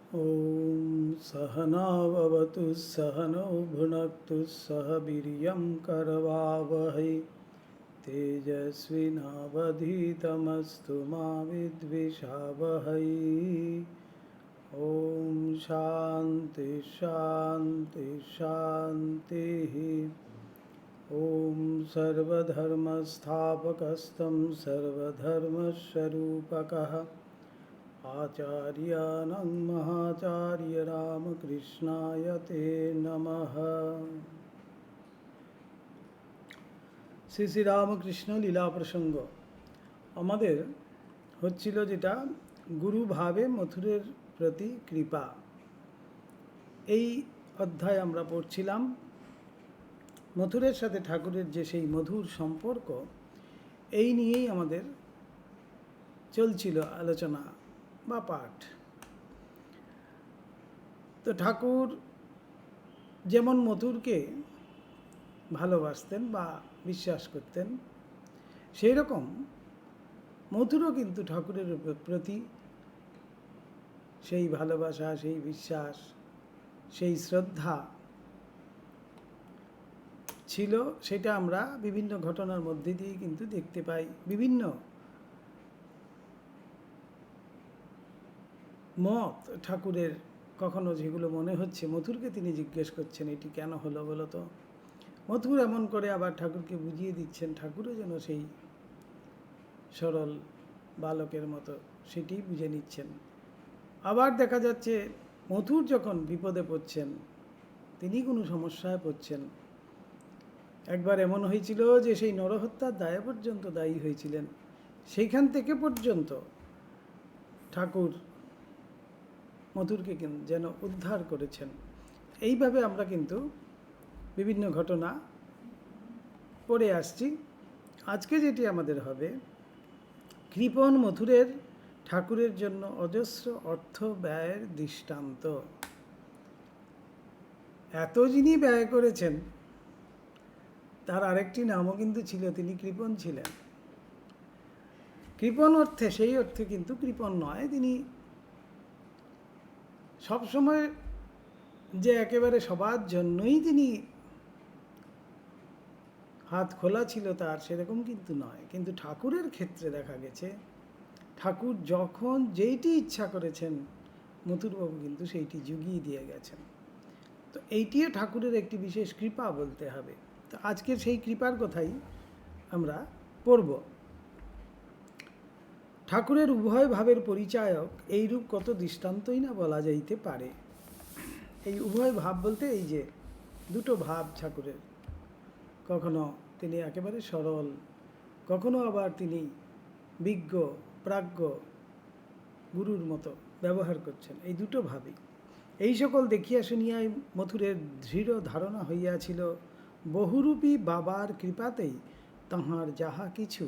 ॐ सहनाववतु सहनौ भुनक्तु सह वीर्यं करवावहै तेजस्विनावधीतमस्तु मा विद्विषावहै। ॐ शान्ति शान्ति शान्तिः। ॐ सर्वधर्मस्थापकस्तं सर्वधर्मस्वरूपकः आचार्याणां महाचार्य रामकृष्णाय ते नमः। শ্রী শ্রী রামকৃষ্ণ লীলা প্রসঙ্গ আমাদের হচ্ছিল যেটা গুরু ভাবে মথুরের প্রতি কৃপা, এই অধ্যায় আমরা পড়ছিলাম। মথুরের সাথে ঠাকুরের যে সেই মধুর সম্পর্ক, এই নিয়েই আমাদের চলছিল আলোচনা বা পাঠ। তো ঠাকুর যেমন মথুরকে ভালোবাসতেন বা বিশ্বাস করতেন, সেই রকম মথুরও কিন্তু ঠাকুরের প্রতি সেই ভালোবাসা, সেই বিশ্বাস, সেই শ্রদ্ধা ছিল। সেটা আমরা বিভিন্ন ঘটনার মধ্যে দিয়ে কিন্তু দেখতে পাই। বিভিন্ন মত ঠাকুরের, কখনো যেগুলো মনে হচ্ছে মথুরকে তিনি জিজ্ঞেস করছেন এটি কেন হলো বলো তো, মথুর এমন করে আবার ঠাকুরকে বুঝিয়ে দিচ্ছেন, ঠাকুরও যেন সেই সরল বালকের মতো সেটি বুঝে নিচ্ছেন। আবার দেখা যাচ্ছে মথুর যখন বিপদে পড়ছেন, তিনি কোনো সমস্যায় পড়ছেন। একবার এমন হয়েছিল যে সেই নরহত্যার দায়ে পর্যন্ত দায়ী হয়েছিলেন, সেইখান থেকে পর্যন্ত ঠাকুর মথুরকে যেন উদ্ধার করেছেন। এইভাবে আমরা কিন্তু বিভিন্ন ঘটনা পড়ে আসছি। আজকে যেটি আমাদের হবে, কৃপণ মথুরের ঠাকুরের জন্য অজস্র অর্থ ব্যয়ের দৃষ্টান্ত। এত যিনি ব্যয় করেছেন, তার আরেকটি নামও কিন্তু ছিল, তিনি কৃপণ ছিলেন। কৃপণ অর্থে, সেই অর্থে কিন্তু কৃপণ নয়, তিনি সবসময় যে একেবারে সবার জন্যই তিনি হাত খোলা ছিল তার, সেরকম কিন্তু নয়। কিন্তু ঠাকুরের ক্ষেত্রে দেখা গেছে, ঠাকুর যখন যেইটি ইচ্ছা করেছেন, মথুরবাবু কিন্তু সেইটি জুগিয়ে দিয়ে গেছেন। তো এইটিও ঠাকুরের একটি বিশেষ কৃপা বলতে হবে। তো আজকের সেই কৃপার কথাই আমরা পড়ব। ঠাকুরের উভয় ভাবের পরিচায়ক এইরূপ কত দৃষ্টান্তই না বলা যাইতে পারে। এই উভয় ভাব বলতে এই যে দুটো ভাব ঠাকুরের, কখনো তিনি একেবারে সরল, কখনো আবার তিনি বিজ্ঞ প্রাজ্ঞ গুরুর মতো ব্যবহার করছেন। এই দুটো ভাবই, এই সকল দেখিয়া শুনিয়াই মথুরের দৃঢ় ধারণা হইয়াছিল, বহুরূপী বাবার কৃপাতেই তাহার যাহা কিছু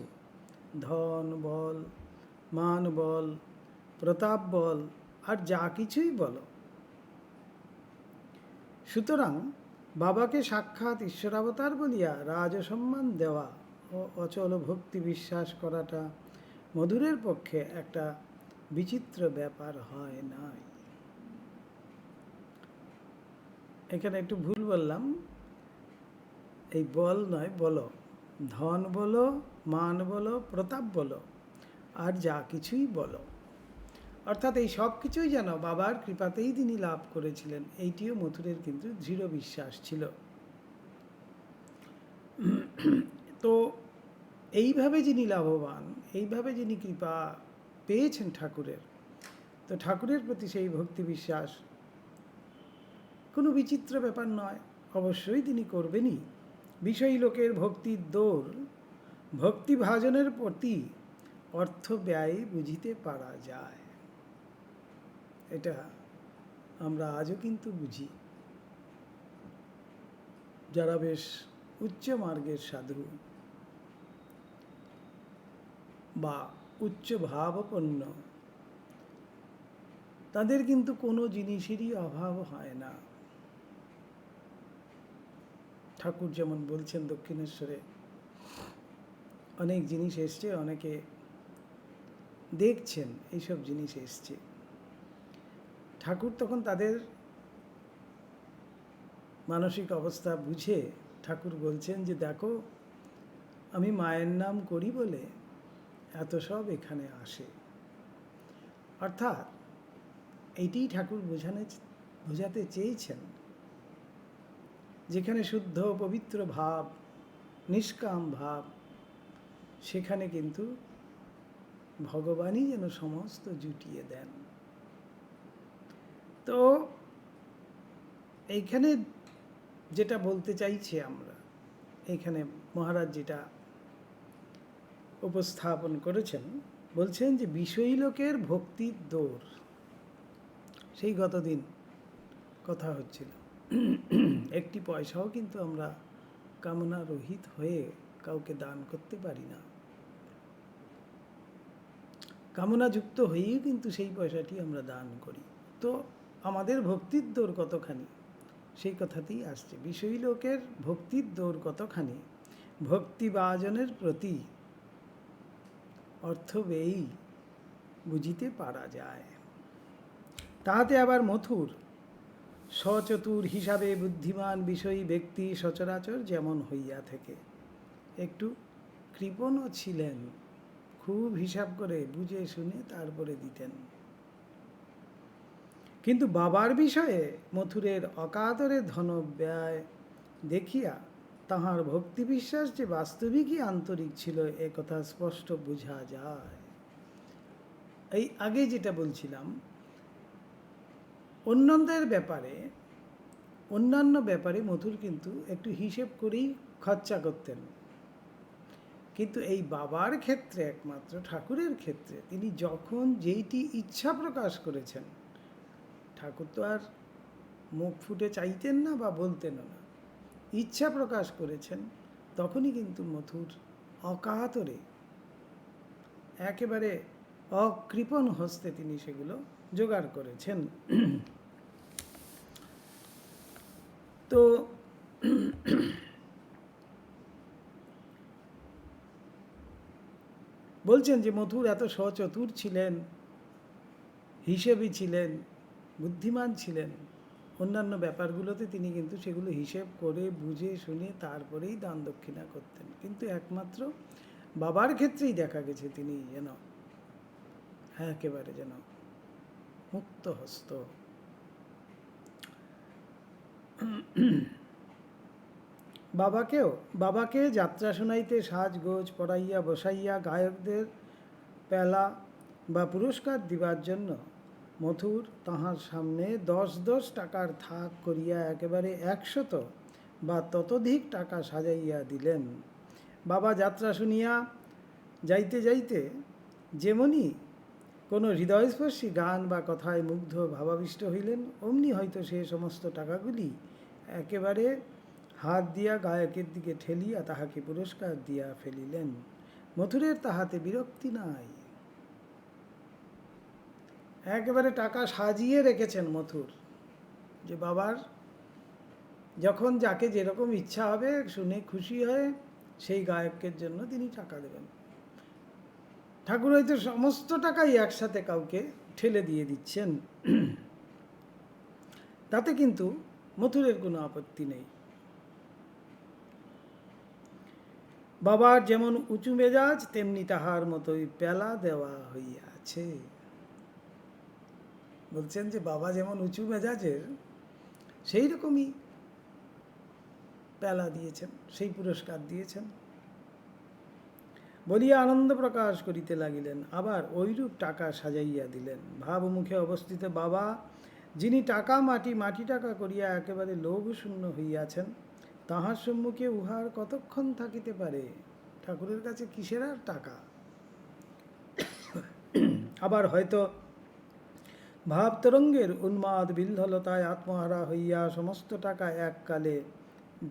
ধন বল, মান বল, প্রতাপ বল, আর যা কিছুই বলো, সুতরাং বাবাকে সাক্ষাৎ ঈশ্বরাবতার বলিয়া রাজসম্মান দেওয়া ও অচল ভক্তি বিশ্বাস করাটা মধুরের পক্ষে একটা বিচিত্র ব্যাপার হয় নাই। এখানে একটু ভুল বললাম, এই বল নয়, বলো, ধন বলো, মান বলো, প্রতাপ বলো, আর যা কিছুই বলো, অর্থাৎ এই সব কিছুই যেন বাবার কৃপাতেই তিনি লাভ করেছিলেন। এইটিও মথুরের কিন্তু দৃঢ় বিশ্বাস ছিল। তো এইভাবে যিনি লাভবান, এইভাবে যিনি কৃপা পেয়েছেন ঠাকুরের, তো ঠাকুরের প্রতি সেই ভক্তি বিশ্বাস কোনো বিচিত্র ব্যাপার নয়, অবশ্যই তিনি করবেনই। বিষয়ী লোকের ভক্তির দৌড় ভক্তিভাজনের প্রতি অর্থ ব্যয় বুঝিতে পারা যায়। এটা আমরা আজও কিন্তু বুঝি। যারা বেশ উচ্চ মার্গের সাধু বা উচ্চ ভাবপন্ন, তাদের কিন্তু কোনো জিনিসেরই অভাব হয় না। ঠাকুর যেমন বলছেন, দক্ষিণেশ্বরে অনেক জিনিস এসছে, অনেকে দেখছেন এইসব জিনিস এসছে। ঠাকুর তখন তাদের মানসিক অবস্থা বুঝে ঠাকুর বলছেন যে দেখো, আমি মায়ের নাম করি বলে এত সব এখানে আসে। অর্থাৎ এইটাই ঠাকুর বোঝাতে চেয়েছেন, যেখানে শুদ্ধ পবিত্র ভাব, নিষ্কাম ভাব, সেখানে কিন্তু ভগবানই যেন সমস্ত জুটিয়ে দেন। তো এইখানে যেটা বলতে চাইছি আমরা, এইখানে মহারাজ যেটা উপস্থাপন করেছেন, বলছেন যে বিষয়ী লোকের ভক্তির দৌড়। সেই গতদিন কথা হচ্ছিল, একটি পয়সাও কিন্তু আমরা কামনা রহিত হয়ে কাউকে দান করতে পারি না। কামনাযুক্ত হয়েই কিন্তু সেই পয়সাটি আমরা দান করি। তো আমাদের ভক্তির দৌড় কতখানি, সেই কথাতেই আসছে। বিষয়ী লোকের ভক্তির দৌড় কতখানি, ভক্তিবাজনের প্রতি অর্থ ব্যয়ী বুঝিতে পারা যায়। তাহাতে আবার মথুর সচতুর হিসাবে বুদ্ধিমান বিষয়ী ব্যক্তি সচরাচর যেমন হইয়া থেকে একটু কৃপণও ছিলেন, খুব হিসাব করে বুঝে শুনে তারপরে দিতেন। কিন্তু বাবার বিষয়ে মথুরের অকাতরে ধন ব্যয় দেখিয়া তাহার ভক্তি বিশ্বাস যে বাস্তবিকই আন্তরিক ছিল, এ কথা স্পষ্ট বোঝা যায়। এই আগে যেটা বলছিলাম, অন্যান্য ব্যাপারে মথুর কিন্তু একটু হিসেব করেই খরচা করতেন, কিন্তু এই বাবার ক্ষেত্রে, একমাত্র ঠাকুরের ক্ষেত্রে, তিনি যখন যেইটি ইচ্ছা প্রকাশ করেছেন, ঠাকুর তো আর মুখ ফুটে চাইতেন না বা বলতেন না, ইচ্ছা প্রকাশ করেছেন, তখনই কিন্তু মথুর অকাতরে একেবারে অকৃপণ হস্তে তিনি সেগুলো জোগাড় করেছেন। তো বলছেন যে মথুর এত সচতুর ছিলেন, হিসেবী ছিলেন, বুদ্ধিমান ছিলেন, অন্যান্য ব্যাপারগুলোতে তিনি কিন্তু সেগুলো হিসেব করে বুঝে শুনে তারপরেই দান দক্ষিণা করতেন। কিন্তু একমাত্র বাবার ক্ষেত্রেই দেখা গেছে তিনি যেন একেবারে যেন মুক্ত হস্ত। বাবাকে যাত্রা শোনাইতে সাজগোজ পড়াইয়া বসাইয়া গায়কদের পেলা বা পুরস্কার দিবার জন্য মথুর তাহার সামনে 10 টাকার থাক করিয়া একেবারে 100 বা ততোধিক টাকা সাজাইয়া দিলেন। বাবা যাত্রা শুনিয়া যাইতে যাইতে যেমনি কোনো হৃদয়স্পর্শী গান বা কথায় মুগ্ধ ভাবাবিষ্ট হইলেন, অমনি হয়তো সে সমস্ত টাকাগুলি একেবারে হাত দিয়া গায়কের দিকে ঠেলিয়া তাহাকে পুরস্কার দিয়া ফেলিলেন। মথুরের তাহাতে বিরক্তি নাই, একেবারে টাকা সাজিয়ে রেখেছেন মথুর, যে বাবার যখন যাকে যেরকম ইচ্ছা হবে শুনে খুশি হয়ে সেই গায়কের জন্য তিনি টাকা দেবেন। ঠাকুর হয়তো সমস্ত টাকাই একসাথে কাউকে ঠেলে দিয়ে দিচ্ছেন, তাতে কিন্তু মথুরের কোনো আপত্তি নেই। বাবার যেমন উঁচু মেজাজ, তেমনি তাহার মতোই পেলা দেওয়া হইয়াছে। বলছেন যে বাবা যেমন উঁচু মেজাজের, সেই রকমই পেলা দিয়েছেন, সেই পুরস্কার দিয়েছেন। বলিয়া আনন্দ প্রকাশ করিতে লাগিলেন, আবার ঐরূপ টাকা সাজাইয়া দিলেন। ভাবমুখে অবস্থিত বাবা, যিনি টাকা মাটি টাকা করিয়া একেবারে লোভশূন্য হইয়াছেন, তাহার সম্মুখে উহার কতক্ষণ থাকিতে পারে? ঠাকুরের কাছে কিসের আর টাকা? আবার হয়তো ভাবতরঙ্গের উন্মাদ বিহ্বলতায় আত্মহারা হইয়া সমস্ত টাকা এককালে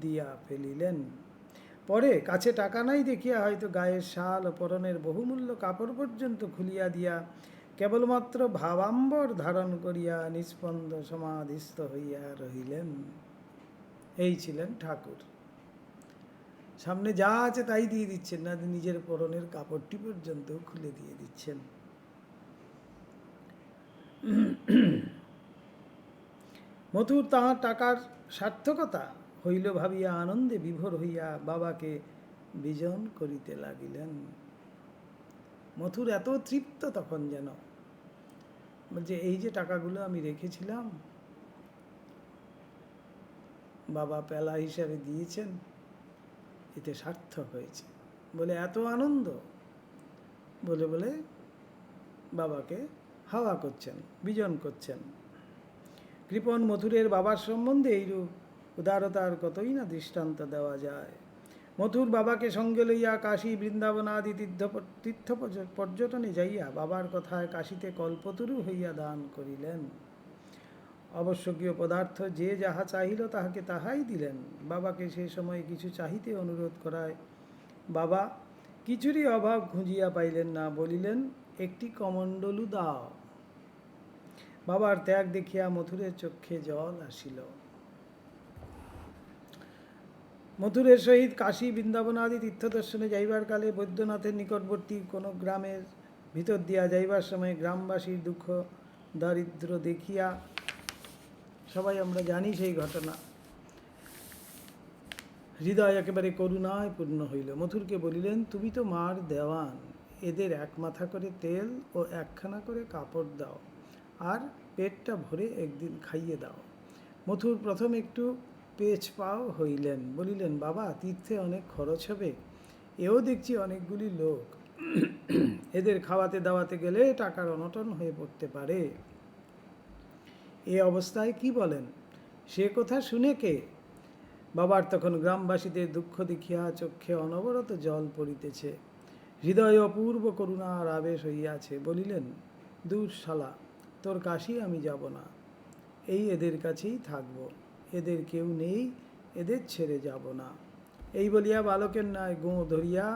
দিয়া ফেলিলেন। পরে কাছে টাকা নাই দেখিয়া হয়তো গায়ের শাল ও পরনের বহুমূল্য কাপড় পর্যন্ত খুলিয়া দিয়া কেবলমাত্র ভাবাম্বর ধারণ করিয়া নিস্পন্দ সমাধিস্থ হইয়া রহিলেন। এই ছিলেন ঠাকুর। সামনে যা আছে তাই দিয়ে দিচ্ছেন না, নিজের পরনের কাপড়টি পর্যন্ত খুলে দিয়ে দিচ্ছেন। মথুর তাহার টাকার সার্থকতা হইল ভাবিয়া আনন্দে বিভোর হইয়া বাবাকে বিজন করিতে লাগিলেন। মথুর এত তৃপ্ত তখন যেন, বলছে এই যে টাকাগুলো আমি রেখেছিলাম বাবা পেলা হিসাবে দিয়েছেন, এতে সার্থক হয়েছে বলে এত আনন্দ বলে বলে বাবাকে হাওয়া করছেন, বিজন করছেন। কৃপণ মথুরের বাবার সম্বন্ধে এইরূপ উদারতার কতই না দৃষ্টান্ত দেওয়া যায়। মথুর বাবাকে সঙ্গে লইয়া কাশী বৃন্দাবন আদি তীর্থ পর্যটনে যাইয়া বাবার কথায় কাশীতে কল্পতরু হইয়া দান করিলেন। আবশ্যকীয় পদার্থ যে যাহা চাহিল তাহাকে তাহাই দিলেন। বাবাকে সে সময় কিছু চাহিতে অনুরোধ করায় বাবা কিছুরই অভাব খুঁজিয়া পাইলেন না, বলিলেন একটি কমণ্ডলু দাও। বাবার ত্যাগ দেখিয়া মথুরের চক্ষে জল আসিল। মথুরের সহিত কাশী বৃন্দাবন আদি তীর্থদর্শনে যাইবার কালে বৈদ্যনাথের নিকটবর্তী কোনো গ্রামের ভিতর দিয়া যাইবার সময় গ্রামবাসীর দুঃখ দারিদ্র দেখিয়া, সবাই আমরা জানি সেই ঘটনা, হৃদয় একেবারে করুণায় পূর্ণ হইল। মথুরকে বলিলেন তুমি তো মার দেওয়ান, এদের এক মাথা করে তেল ও একখানা করে কাপড় দাও, আর পেটটা ভরে একদিন খাইয়ে দাও। মথুর প্রথম একটু পেচ পাও হইলেন, বলিলেন বাবা তীর্থে অনেক খরচ হবে, এও দেখছি অনেকগুলি লোক, এদের খাওয়াতে দাওয়াতে গেলে টাকার অনটন হয়ে পড়তে পারে। এ অবস্থায় কি বলেন? সে কথা শুনে কে? বাবার তখন গ্রামবাসীদের দুঃখ দেখিয়া চক্ষে অনবরত জল পড়িতেছে, হৃদয়ে অপূর্ব করুণার আবেশ হইয়াছে। বলিলেন দূর শালা, তোর কাশী আমি যাব না, এই এদের কাছেই থাকব, এদের কেউ নেই, এদের ছেড়ে যাব না। এই বলিয়া বালকের ন্যায় গোঁ ধরিয়া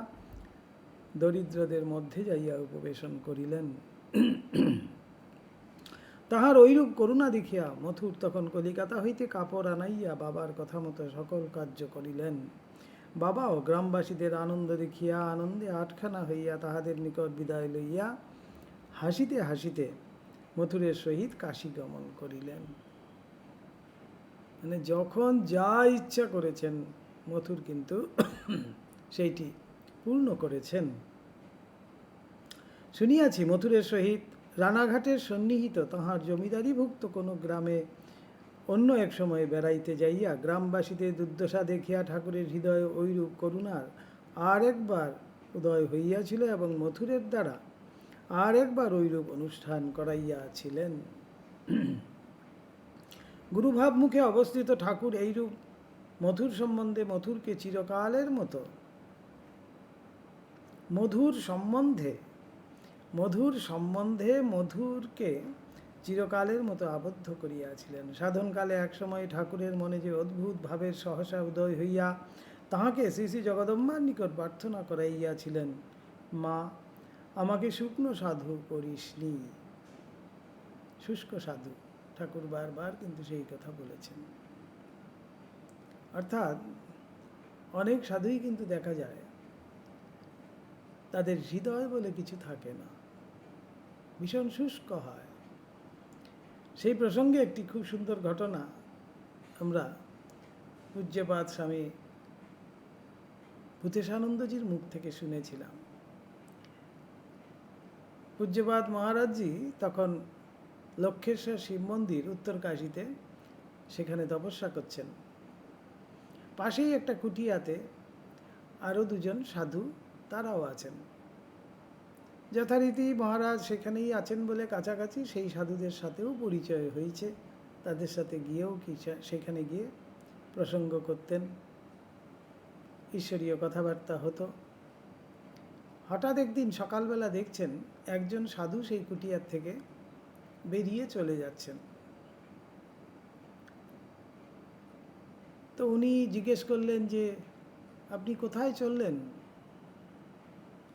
দরিদ্রদের মধ্যে যাইয়া উপবেশন করিলেন। তাহার ঐরূপ করুণা দেখিয়া মথুর তখন কলিকাতা হইতে কাপড় আনাইয়া বাবার কথা মতো সকল কার্য করিলেন। বাবাও গ্রামবাসীদের আনন্দ দেখিয়া আনন্দে আটখানা হইয়া তাহাদের নিকট বিদায় লইয়া হাসিতে হাসিতে মথুরের সহিত কাশী গমন করিলেন। মানে যখন যা ইচ্ছা করেছেন মথুর কিন্তু সেইটি পূর্ণ করেছেন। শুনিয়াছি মথুরের সহিত রানাঘাটের সন্নিহিত তাহার জমিদারিভুক্ত কোনো গ্রামে অন্য এক সময় বেড়াইতে যাইয়া গ্রামবাসীদের দুর্দশা দেখিয়া ঠাকুরের হৃদয়ে ঐরূপ করুণার আর একবার উদয় হইয়াছিল এবং মথুরের দ্বারা আর একবার ঐরূপ অনুষ্ঠান করাইয়াছিলেন। গুরুভাব মুখে অবস্থিত ঠাকুর এইরূপ মধুর সম্বন্ধে মথুরকে চিরকালের মতো মধুরকে চিরকালের মতো আবদ্ধ করিয়াছিলেন। সাধনকালে একসময় ঠাকুরের মনে যে অদ্ভুত ভাবের সহসা উদয় হইয়া তাহাকে শ্রী শ্রী জগদম্বার নিকট প্রার্থনা করাইয়াছিলেন, মা আমাকে শুকনো সাধু করিসনি। শুষ্ক সাধু, ঠাকুর বারবার কিন্তু সেই কথা বলেছেন। অর্থাৎ অনেক সাধুই কিন্তু দেখা যায় তাদের হৃদয় বলে কিছু থাকে না, ভীষণ শুষ্ক হয়। সেই প্রসঙ্গে একটি খুব সুন্দর ঘটনা আমরা পূজ্যপাদ স্বামী ভূতেশানন্দজির মুখ থেকে শুনেছিলাম। পূজ্যপাদ মহারাজজি তখন লক্ষেশ্বর শিব মন্দির উত্তরকাশীতে সেখানে তপস্যা করছেন। পাশেই একটা কুটিয়াতে আরও দুজন সাধু তারাও আছেন। যথারীতি মহারাজ সেখানেই আছেন বলে কাছাকাছি সেই সাধুদের সাথেও পরিচয় হয়েছে, তাদের সাথে গিয়েও সেখানে গিয়ে প্রসঙ্গ করতেন, ঈশ্বরীয় কথাবার্তা হতো। হঠাৎ একদিন সকালবেলা দেখছেন একজন সাধু সেই কুটিয়ার থেকে বেরিয়ে চলে যাচ্ছেন। তো উনি জিজ্ঞেস করলেন যে আপনি কোথায় চললেন?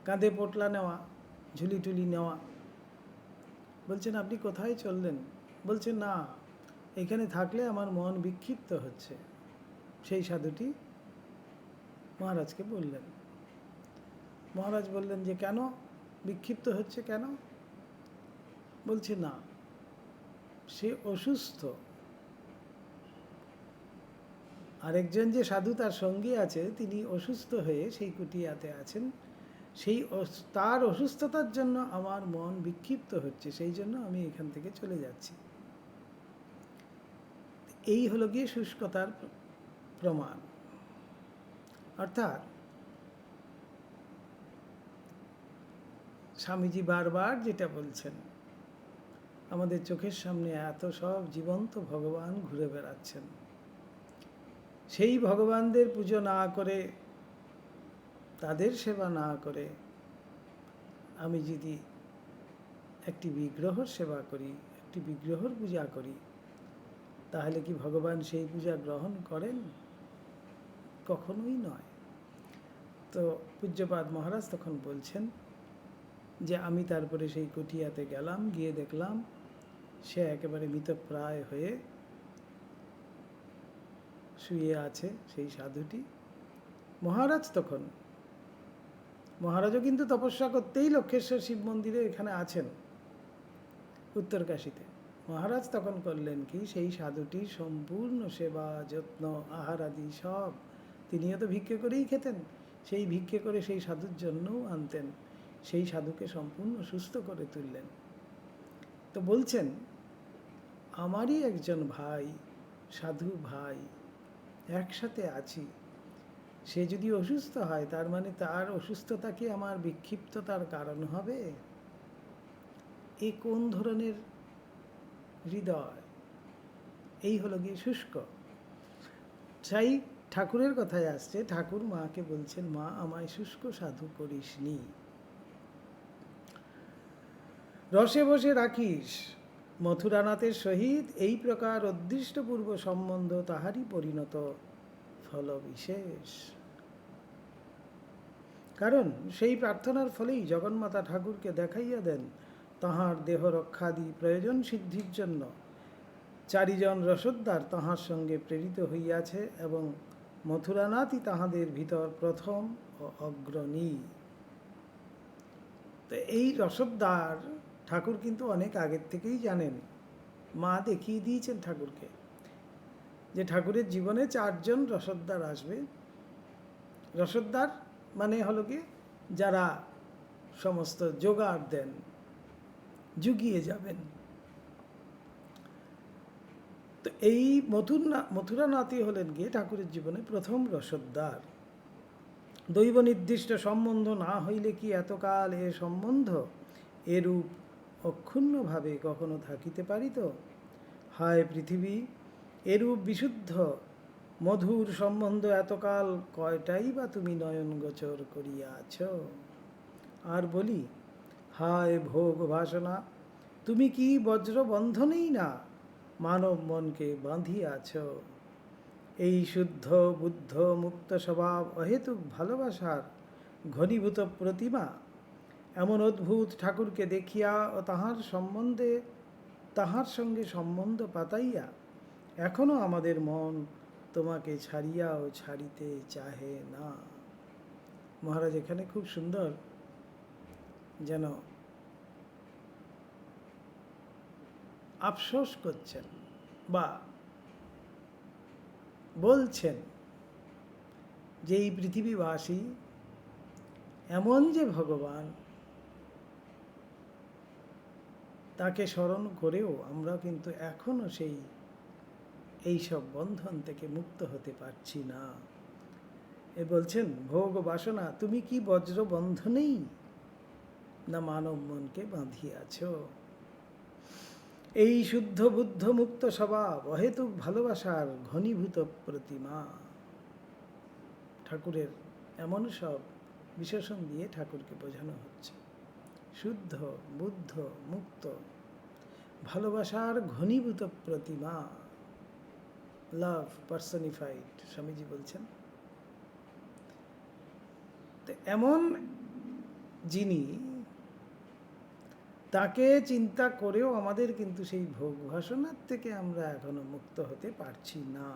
কাঁধে পোটলা নেওয়া, ঝুলি টুলি নেওয়া। বলছেন আপনি কোথায় চললেন? বলছেন না, এখানে থাকলে আমার মন বিক্ষিপ্ত হচ্ছে। সেই সাধুটি মহারাজকে বললেন। মহারাজ বললেন যে কেন বিক্ষিপ্ত হচ্ছে, কেন? বলছে না, সে অসুস্থ, আরেকজন যে সাধু তার সঙ্গী আছে, তিনি অসুস্থ হয়ে সেই কুটিয়াতে আছেন। তার অসুস্থতার জন্য আমার মন বিক্ষিপ্ত হচ্ছে, সেই জন্য আমি এখান থেকে চলে যাচ্ছি। এই হলো গিয়ে শুষ্কতার প্রমাণ। অর্থাৎ স্বামীজি বারবার যেটা বলছেন, আমাদের চোখের সামনে এত সব জীবন্ত ভগবান ঘুরে বেড়াচ্ছেন, সেই ভগবানদের পুজো না করে, তাদের সেবা না করে আমি যদি একটি বিগ্রহর সেবা করি, একটি বিগ্রহর পূজা করি, তাহলে কি ভগবান সেই পূজা গ্রহণ করেন? কখনোই নয়। তো পূজ্যপাদ মহারাজ তখন বলছেন যে আমি তারপরে সেই কুটিয়াতে গেলাম, গিয়ে দেখলাম সে একেবারে মৃতপ্রায় হয়ে শুয়ে আছে সেই সাধুটি। মহারাজও কিন্তু তপস্যা করতেই লক্ষেশ্বর শিব মন্দিরে এখানে আছেন উত্তরকাশীতে। মহারাজ তখন করলেন কি, সেই সাধুটির সম্পূর্ণ সেবা যত্ন আহার আদি সব তিনিও তো ভিক্ষে করেই খেতেন, সেই ভিক্ষে করে সেই সাধুর জন্যও আনতেন, সেই সাধুকে সম্পূর্ণ সুস্থ করে তুললেন। তো বলছেন আমারই একজন ভাই, সাধু ভাই, একসাথে আছি, সে যদি অসুস্থ হয় তার মানে তার অসুস্থতা কি আমার বিক্ষিপ্ততার কারণ হবে? এ কোন ধরনের হৃদয়? এই হলো গিয়ে শুষ্ক। তাই ঠাকুরের কথায় আসছে, ঠাকুর মাকে বলছেন, মা আমায় শুষ্ক সাধু করিসনি, রসে বসে রাখিস মথুরানাথের সহিত এই প্রকার অদৃষ্টপূর্ব সম্বন্ধ তাহারই পরিণত ফল বিশেষ। কারণ সেই প্রার্থনার ফলেই জগন্মাতা ঠাকুরকে দেখাইয়া দেন তাহার দেহ রক্ষাদি প্রয়োজন সিদ্ধির জন্য চারিজন রসদ্দার তাহার সঙ্গে প্রেরিত হইয়াছে এবং মথুরানাথই তাহাদের ভিতর প্রথম ও অগ্রণী। তো এই রসদ্দার ঠাকুর কিন্তু অনেক আগের থেকেই জানেন, মা দেখিয়ে দিয়েছেন ঠাকুরকে যে ঠাকুরের জীবনে 4 জন রসদ্দার আসবে। রসদ্দার মানে হলো কি যারা সমস্ত জোগাড় দেন, জুগিয়ে যাবেন। তো এই মথুরানাথই হলেন গিয়ে ঠাকুরের জীবনে প্রথম রসদ্দার। দৈব নির্দিষ্ট সম্বন্ধ না হইলে কি এতকাল এ সম্বন্ধ এরূপ অক্ষুণ্ণভাবে কখনো থাকিতে পারিত? হায় পৃথিবী, এরূপ বিশুদ্ধ মধুর সম্বন্ধ এতকাল কয়টাই বা তুমি নয়ন গোচর করিয়াছ? আর বলি, হায় ভোগ বাসনা, তুমি কি বজ্রবন্ধনেই না মানব মনকে বাঁধিয়াছ? এই শুদ্ধ বুদ্ধ মুক্ত স্বভাব অহেতুক ভালোবাসার ঘনীভূত প্রতিমা এমন অদ্ভুত ঠাকুরকে দেখিয়া ও তাহার সঙ্গে সম্বন্ধ পাতাইয়া এখনো আমাদের মন তোমাকে ছাড়িয়াও ছাড়িতে চাহে না। মহারাজ এখানে খুব সুন্দর যেন আফসোস করছেন বা বলছেন যে এই পৃথিবীবাসী এমন যে ভগবান, তাকে স্মরণ করেও আমরা কিন্তু এখনো এইসব বন্ধন থেকে মুক্ত হতে পারছি না। এ বলছেন, ভোগ বাসনা তুমি কি বজ্র বন্ধনেই না মানব মনকে বাঁধিয়াছ? এই শুদ্ধ বুদ্ধ মুক্ত স্বভাব অহেতুক ভালোবাসার ঘনীভূত প্রতিমা। ঠাকুরের এমন সব বিশেষণ দিয়ে ঠাকুরকে বোঝানো হচ্ছে, শুদ্ধ বুদ্ধ মুক্ত ভালোবাসার ঘনীভূত প্রতিমা, লাভ পার্সনিফাইড, স্বামীজি বলছেন। তো এমন যিনি, তাকে চিন্তা করেও আমাদের কিন্তু সেই ভোগ বাসনার থেকে আমরা এখনো মুক্ত হতে পারছি না।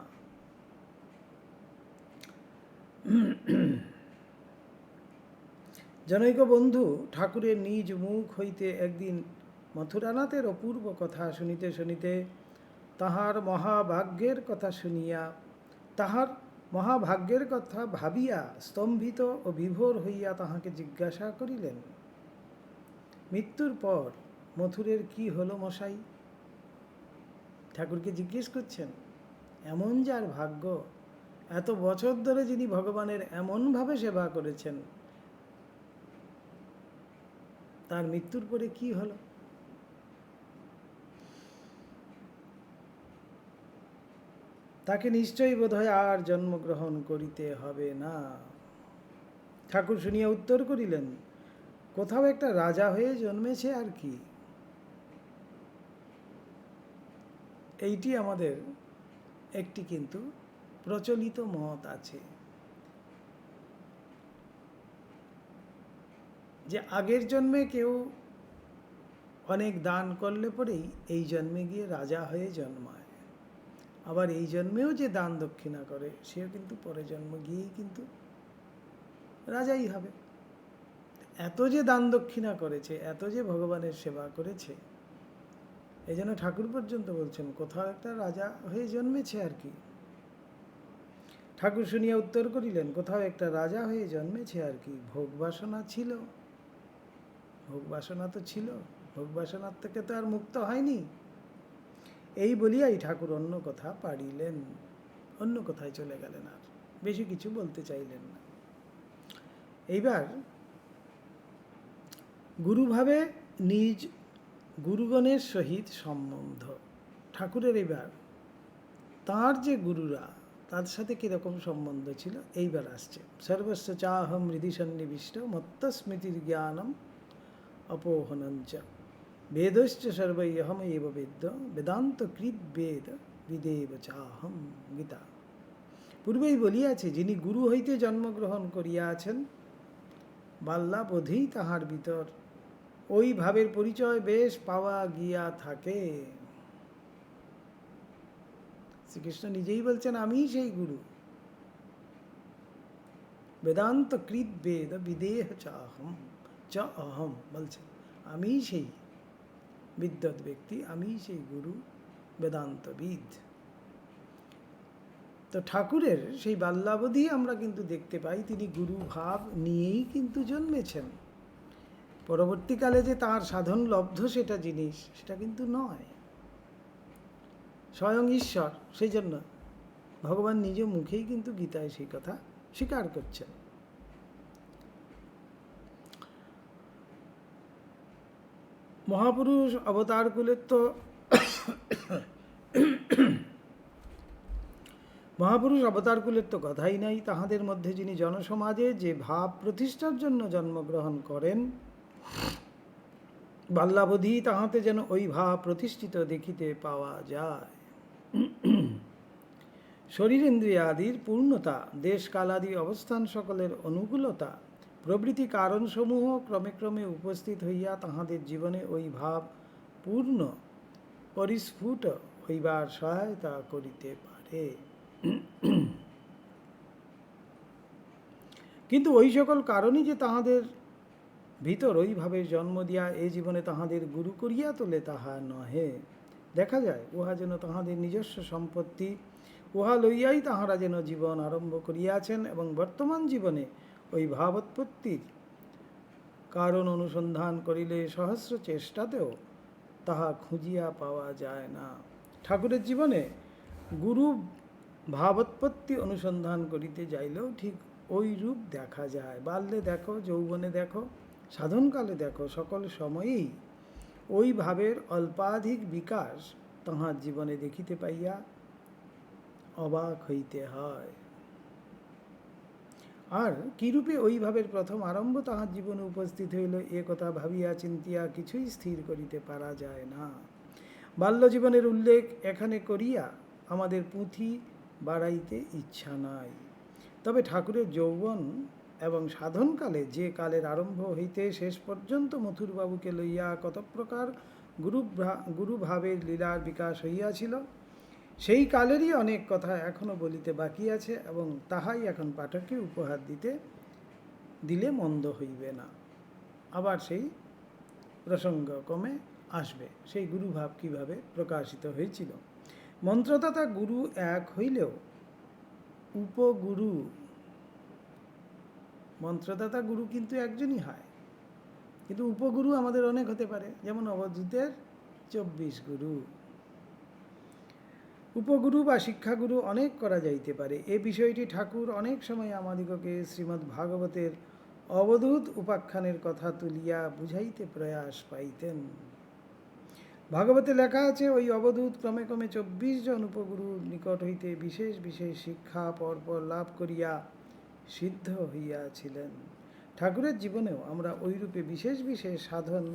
জনৈক বন্ধু ঠাকুরের নিজ মুখ হইতে একদিন মথুরানাথের অপূর্ব কথা শুনিতে শুনিতে তাহার মহাভাগ্যের কথা শুনিয়া তাহার মহাভাগ্যের কথা ভাবিয়া স্তম্ভিত ও বিভোর হইয়া তাহাকে জিজ্ঞাসা করিলেন, মৃত্যুর পর মথুরের কি হলো মশাই? ঠাকুরকে জিজ্ঞেস করছেন, এমন যার ভাগ্য, এত বছর ধরে যিনি ভগবানের এমনভাবে সেবা করেছেন, তার মৃত্যুর পরে কি হলো? তাকে নিশ্চয়ই বোধহয় আর জন্মগ্রহণ করিতে হবে না। ঠাকুর শুনিয়া উত্তর করিলেন, কোথাও একটা রাজা হয়ে জন্মেছে আর কি। এইটি আমাদের একটি কিন্তু প্রচলিত মত আছে যে আগের জন্মে কেউ অনেক দান করলে পরেই এই জন্মে গিয়ে রাজা হয়ে জন্মায়। আবার এই জন্মেও যে দান দক্ষিণা করে সেও কিন্তু পরে জন্ম গিয়েই কিন্তু রাজাই হবে। এত যে দান দক্ষিণা করেছে, এত যে ভগবানের সেবা করেছে, এই জন্য ঠাকুর পর্যন্ত বলছেন কোথাও একটা রাজা হয়ে জন্মেছে আর কি। ঠাকুর শুনিয়া উত্তর করিলেন, কোথাও একটা রাজা হয়ে জন্মেছে আর কি। ভোগ বাসনা ছিল, ভোগ বাসনা তো ছিল, ভোগ বাসনার থেকে তো আর মুক্ত হয়নি। এই বলিয়াই ঠাকুর অন্য কথা পাড়িলেন, অন্য কথায় চলে গেলেন, আর বেশি কিছু বলতে চাইলেন না। এইবার গুরুভাবে নিজ গুরুগণের সহিত সম্বন্ধ। ঠাকুরের এবার তাঁর যে গুরুরা, তার সাথে কীরকম সম্বন্ধ ছিল এইবার আসছে। সর্বস্ব চাহম হৃদি সন্নিবিষ্ট মত্ত স্মৃতির জ্ঞানম অপোহনঞ্চ বেদশ্চ সর্বৈহম এব বেদ্য বেদান্ত কৃত বেদ বিদেব চাহম। গীতা। পূর্বেই বলিয়াছে, যিনি গুরু হইতে জন্মগ্রহণ করিয়াছেন, বাল্যাবধেই তাহার ভিতর ওই ভাবের পরিচয় বেশ পাওয়া গিয়া থাকে। শ্রীকৃষ্ণ নিজেই বলছেন, আমিই সেই গুরু। বেদান্ত কৃত বেদ বিদেহ চাহম চ অহম বলছেন, আমিই সেই বিদ্যৎ ব্যক্তি, আমিই সেই গুরু বেদান্তবিদ। তো ঠাকুরের সেই বাল্যাবধি আমরা কিন্তু দেখতে পাই তিনি গুরু ভাব নিয়েই কিন্তু জন্মেছেন। পরবর্তীকালে যে তার সাধন লব্ধ সেটা জিনিস, সেটা কিন্তু নয়। স্বয়ং ঈশ্বর, সেই জন্য ভগবান নিজ মুখেই কিন্তু গীতায় সেই কথা স্বীকার করছেন। মহাপুরুষ অবতার কুলের তো মহাপুরুষ অবতার কুলের তো কথাই নাই। তাহাদের মধ্যে যিনি জনসমাজে যে ভাব প্রতিষ্ঠার জন্য জন্মগ্রহণ করেন, বাল্যাবধি তাহাতে যেন ওই ভাব প্রতিষ্ঠিত দেখিতে পাওয়া যায়। শরীরেন্দ্রিয়াদির পূর্ণতা, দেশ কালাদি অবস্থান সকলের অনুকূলতা প্রভৃতি কারণসমূহ ক্রমে ক্রমে উপস্থিত হইয়া তাহাদের জীবনে ওই ভাব পূর্ণ পরিস্ফুট হইবার সহায়তা করিতে পারে। কিন্তু ওই সকল কারণই যে তাহাদের ভিতর ওইভাবে জন্ম দিয়া এ জীবনে তাহাদের গুরু করিয়া তোলে তাহা নহে। দেখা যায় উহা যেন তাহাদের নিজস্ব সম্পত্তি, উহা লইয়াই তাহারা যেন জীবন আরম্ভ করিয়াছেন এবং বর্তমান জীবনে ওই ভাবোৎপত্তির কারণ অনুসন্ধান করিলে সহস্র চেষ্টাতেও তাহা খুঁজিয়া পাওয়া যায় না। ঠাকুরের জীবনে গুরু ভাবোৎপত্তি অনুসন্ধান করিতে যাইলেও ঠিক ওই রূপ দেখা যায়। বাল্যে দেখো, যৌবনে দেখো, সাধনকালে দেখো, সকল সময়েই ওই ভাবের অল্পাধিক বিকাশ তাহার জীবনে দেখিতে পাইয়া অবাক হইতে হয়। আর কিরূপে ওই ভাবের প্রথম আরম্ভ তাহার জীবনে উপস্থিত হইল, এ কথা ভাবিয়া চিন্তিয়া কিছুই স্থির করিতে পারা যায় না। বাল্যজীবনের উল্লেখ এখানে করিয়া আমাদের পুঁথি বাড়াইতে ইচ্ছা নাই। তবে ঠাকুরের যৌবন এবং সাধনকালে যে কালের আরম্ভ হইতে শেষ পর্যন্ত মথুরবাবুকে লইয়া কত প্রকার গুরুভাবের লীলার বিকাশ হইয়াছিল, সেই কালেরই অনেক কথা এখনও বলিতে বাকি আছে এবং তাহাই এখন পাঠককে উপহার দিলে মন্দ হইবে না। আবার সেই প্রসঙ্গক্রমে আসবে সেই গুরুভাব কিভাবে প্রকাশিত হয়েছিল। মন্ত্রদাতা গুরু এক হইলেও উপগুরু, মন্ত্রদাতা গুরু কিন্তু একজনই হয়, কিন্তু উপগুরু আমাদের অনেক হতে পারে, যেমন অবধূতের 24 গুরু। উপগুরু বা শিক্ষাগুরু অনেক করা যাইতে পারে। এ বিষয়টি ঠাকুর অনেক সময় আমাদিগকে শ্রীমদ্ ভাগবতের অবধূত উপাখ্যানের কথা তুলিয়া বুঝাইতে প্রয়াস পাইতেন। ভাগবতে লেখা আছে, ওই অবধূত ক্রমে ক্রমে 24 জন উপগুরুর নিকট হইতে বিশেষ বিশেষ শিক্ষা পরপর লাভ করিয়া সিদ্ধ হইয়াছিলেন। ঠাকুরের জীবনেও আমরা ওইরূপে বিশেষ বিশেষ সাধন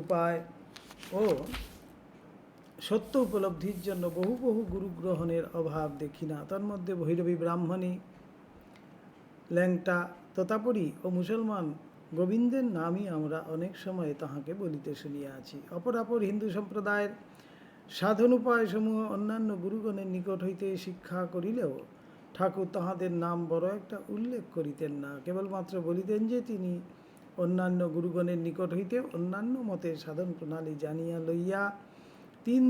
উপায় ও সত্য উপলব্ধির জন্য বহু বহু গুরু গ্রহণের অভাব দেখি না। তন্মধ্যে ভৈরবী ব্রাহ্মণী, ল্যাংটা, তোতাপুরী ও মুসলমান গোবিন্দের নামই আমরা অনেক সময় তাহাকে বলিতে শুনিয়াছি। অপরাপর হিন্দু সম্প্রদায়ের সাধন উপায় সমূহ অন্যান্য গুরুগণের নিকট হইতে শিক্ষা করিলেও ঠাকুর তাহাদের নাম বড় একটা উল্লেখ করিতেন না। কেবলমাত্র বলিতেন যে তিনি অন্যান্য গুরুগণের নিকট হইতে অন্যান্য মতের সাধন প্রণালী জানিয়া লইয়া তিন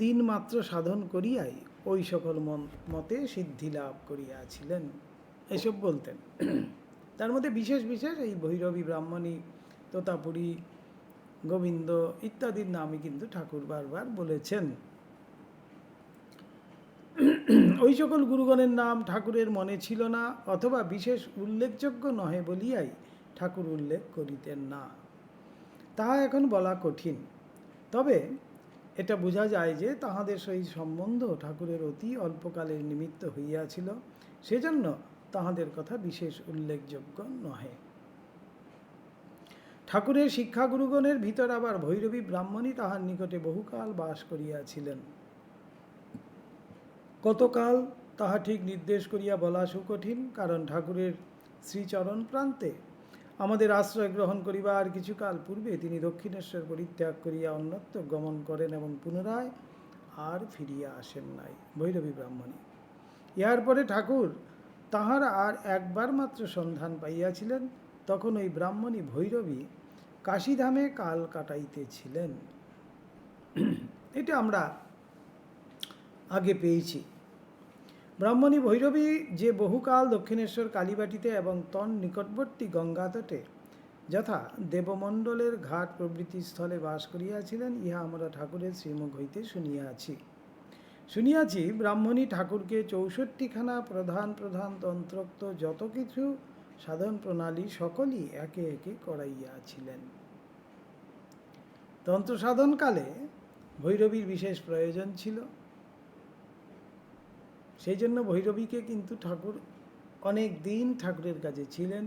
দিন মাত্র সাধন করিয়াই ওই সকল মতে সিদ্ধি লাভ করিয়াছিলেন, এসব বলতেন। তার মধ্যে বিশেষ বিশেষ এই ভৈরবী ব্রাহ্মণী, তোতাপুরী, গোবিন্দ ইত্যাদির নামই কিন্তু ঠাকুর বারবার বলেছেন। ওই সকল গুরুগণের নাম ঠাকুরের মনে ছিল না, অথবা বিশেষ উল্লেখযোগ্য নহে বলিয়াই ঠাকুর উল্লেখ করিতেন না। তাহা এখন বলা কঠিন, তবে এটা বোঝা যায় যে তাহাদের সহিত সম্বন্ধ ঠাকুরের অতি অল্পকালের নিমিত্ত হইয়াছিল, সেজন্য তাহাদের কথা বিশেষ উল্লেখযোগ্য নহে। ঠাকুরের শিক্ষাগুরুগণের ভিতর আবার ভৈরবী ব্রাহ্মণী তাহার নিকটে বহুকাল বাস করিয়াছিলেন। কতকাল তাহা ঠিক নির্দেশ করিয়া বলা সুকঠিন, কারণ ঠাকুরের শ্রীচরণ প্রান্তে আমাদের আশ্রয় গ্রহণ করিবার কিছুকাল পূর্বে তিনি দক্ষিণেশ্বর পরিত্যাগ করিয়া অন্যত্র গমন করেন এবং পুনরায় আর ফিরিয়া আসেন নাই ভৈরবী ব্রাহ্মণী। ইহার পরে ঠাকুর তাহার আর একবার মাত্র সন্ধান পাইয়াছিলেন, তখন ওই ব্রাহ্মণী ভৈরবী কাশীধামে কাল কাটাইতেছিলেন। এটা আমরা আগে পেয়েছি। ব্রাহ্মণী ভৈরবী যে বহুকাল দক্ষিণেশ্বর কালীবাটিতে এবং তন নিকটবর্তী গঙ্গাতটে যথা দেবমণ্ডলের ঘাট প্রভৃতি স্থলে বাস করিয়াছিলেন, ইহা আমরা ঠাকুরের শ্রীমুখ হইতে শুনিয়াছি। ব্রাহ্মণী ঠাকুরকে 64খানা প্রধান প্রধান তন্ত্রোক্ত যত কিছু সাধন প্রণালী সকলই একে একে করাইয়াছিলেন। তন্ত্র সাধনকালে ভৈরবীর বিশেষ প্রয়োজন ছিল, সেই জন্য ভৈরবীকে কিন্তু ঠাকুর অনেক দিন ঠাকুরের কাছে ছিলেন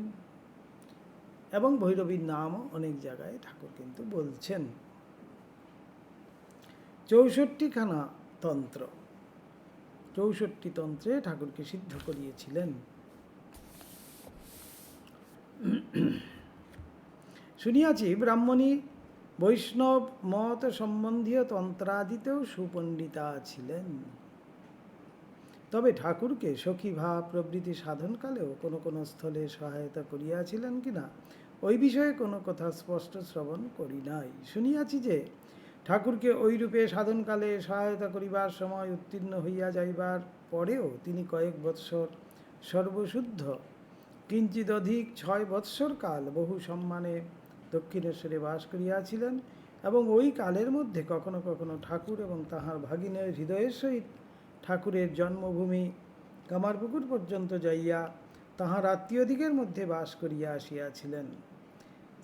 এবং ভৈরবীর নামও অনেক জায়গায় ঠাকুর কিন্তু বলছেন। 64খানা তন্ত্র, 64 তন্ত্রে ঠাকুরকে সিদ্ধ করিয়েছিলেন। শুনিয়াছি ব্রাহ্মণী বৈষ্ণব মত সম্বন্ধীয় তন্ত্রাদিতেও সুপণ্ডিতা ছিলেন। তবে ঠাকুরকে সখীভাব প্রভৃতি সাধনকালেও কোনো কোনো স্থলে সহায়তা করিয়াছিলেন কিনা ওই বিষয়ে কোনো কথা স্পষ্ট শ্রবণ করি নাই। শুনিয়াছি যে ঠাকুরকে ওইরূপে সাধনকালে সহায়তা করিবার সময় উত্তীর্ণ হইয়া যাইবার পরেও তিনি কয়েক বৎসর সর্বশুদ্ধ কিঞ্চিৎ অধিক 6 বৎসর কাল বহু সম্মানে দক্ষিণেশ্বরে বাস করিয়াছিলেন এবং ওই কালের মধ্যে কখনো কখনো ঠাকুর এবং তাহার ভাগিনের হৃদয়ের সহিত ঠাকুরের জন্মভূমি কামারপুকুর পর্যন্ত যাইয়া তাহার আত্মীয়দিগের মধ্যে বাস করিয়া আসিয়াছিলেন।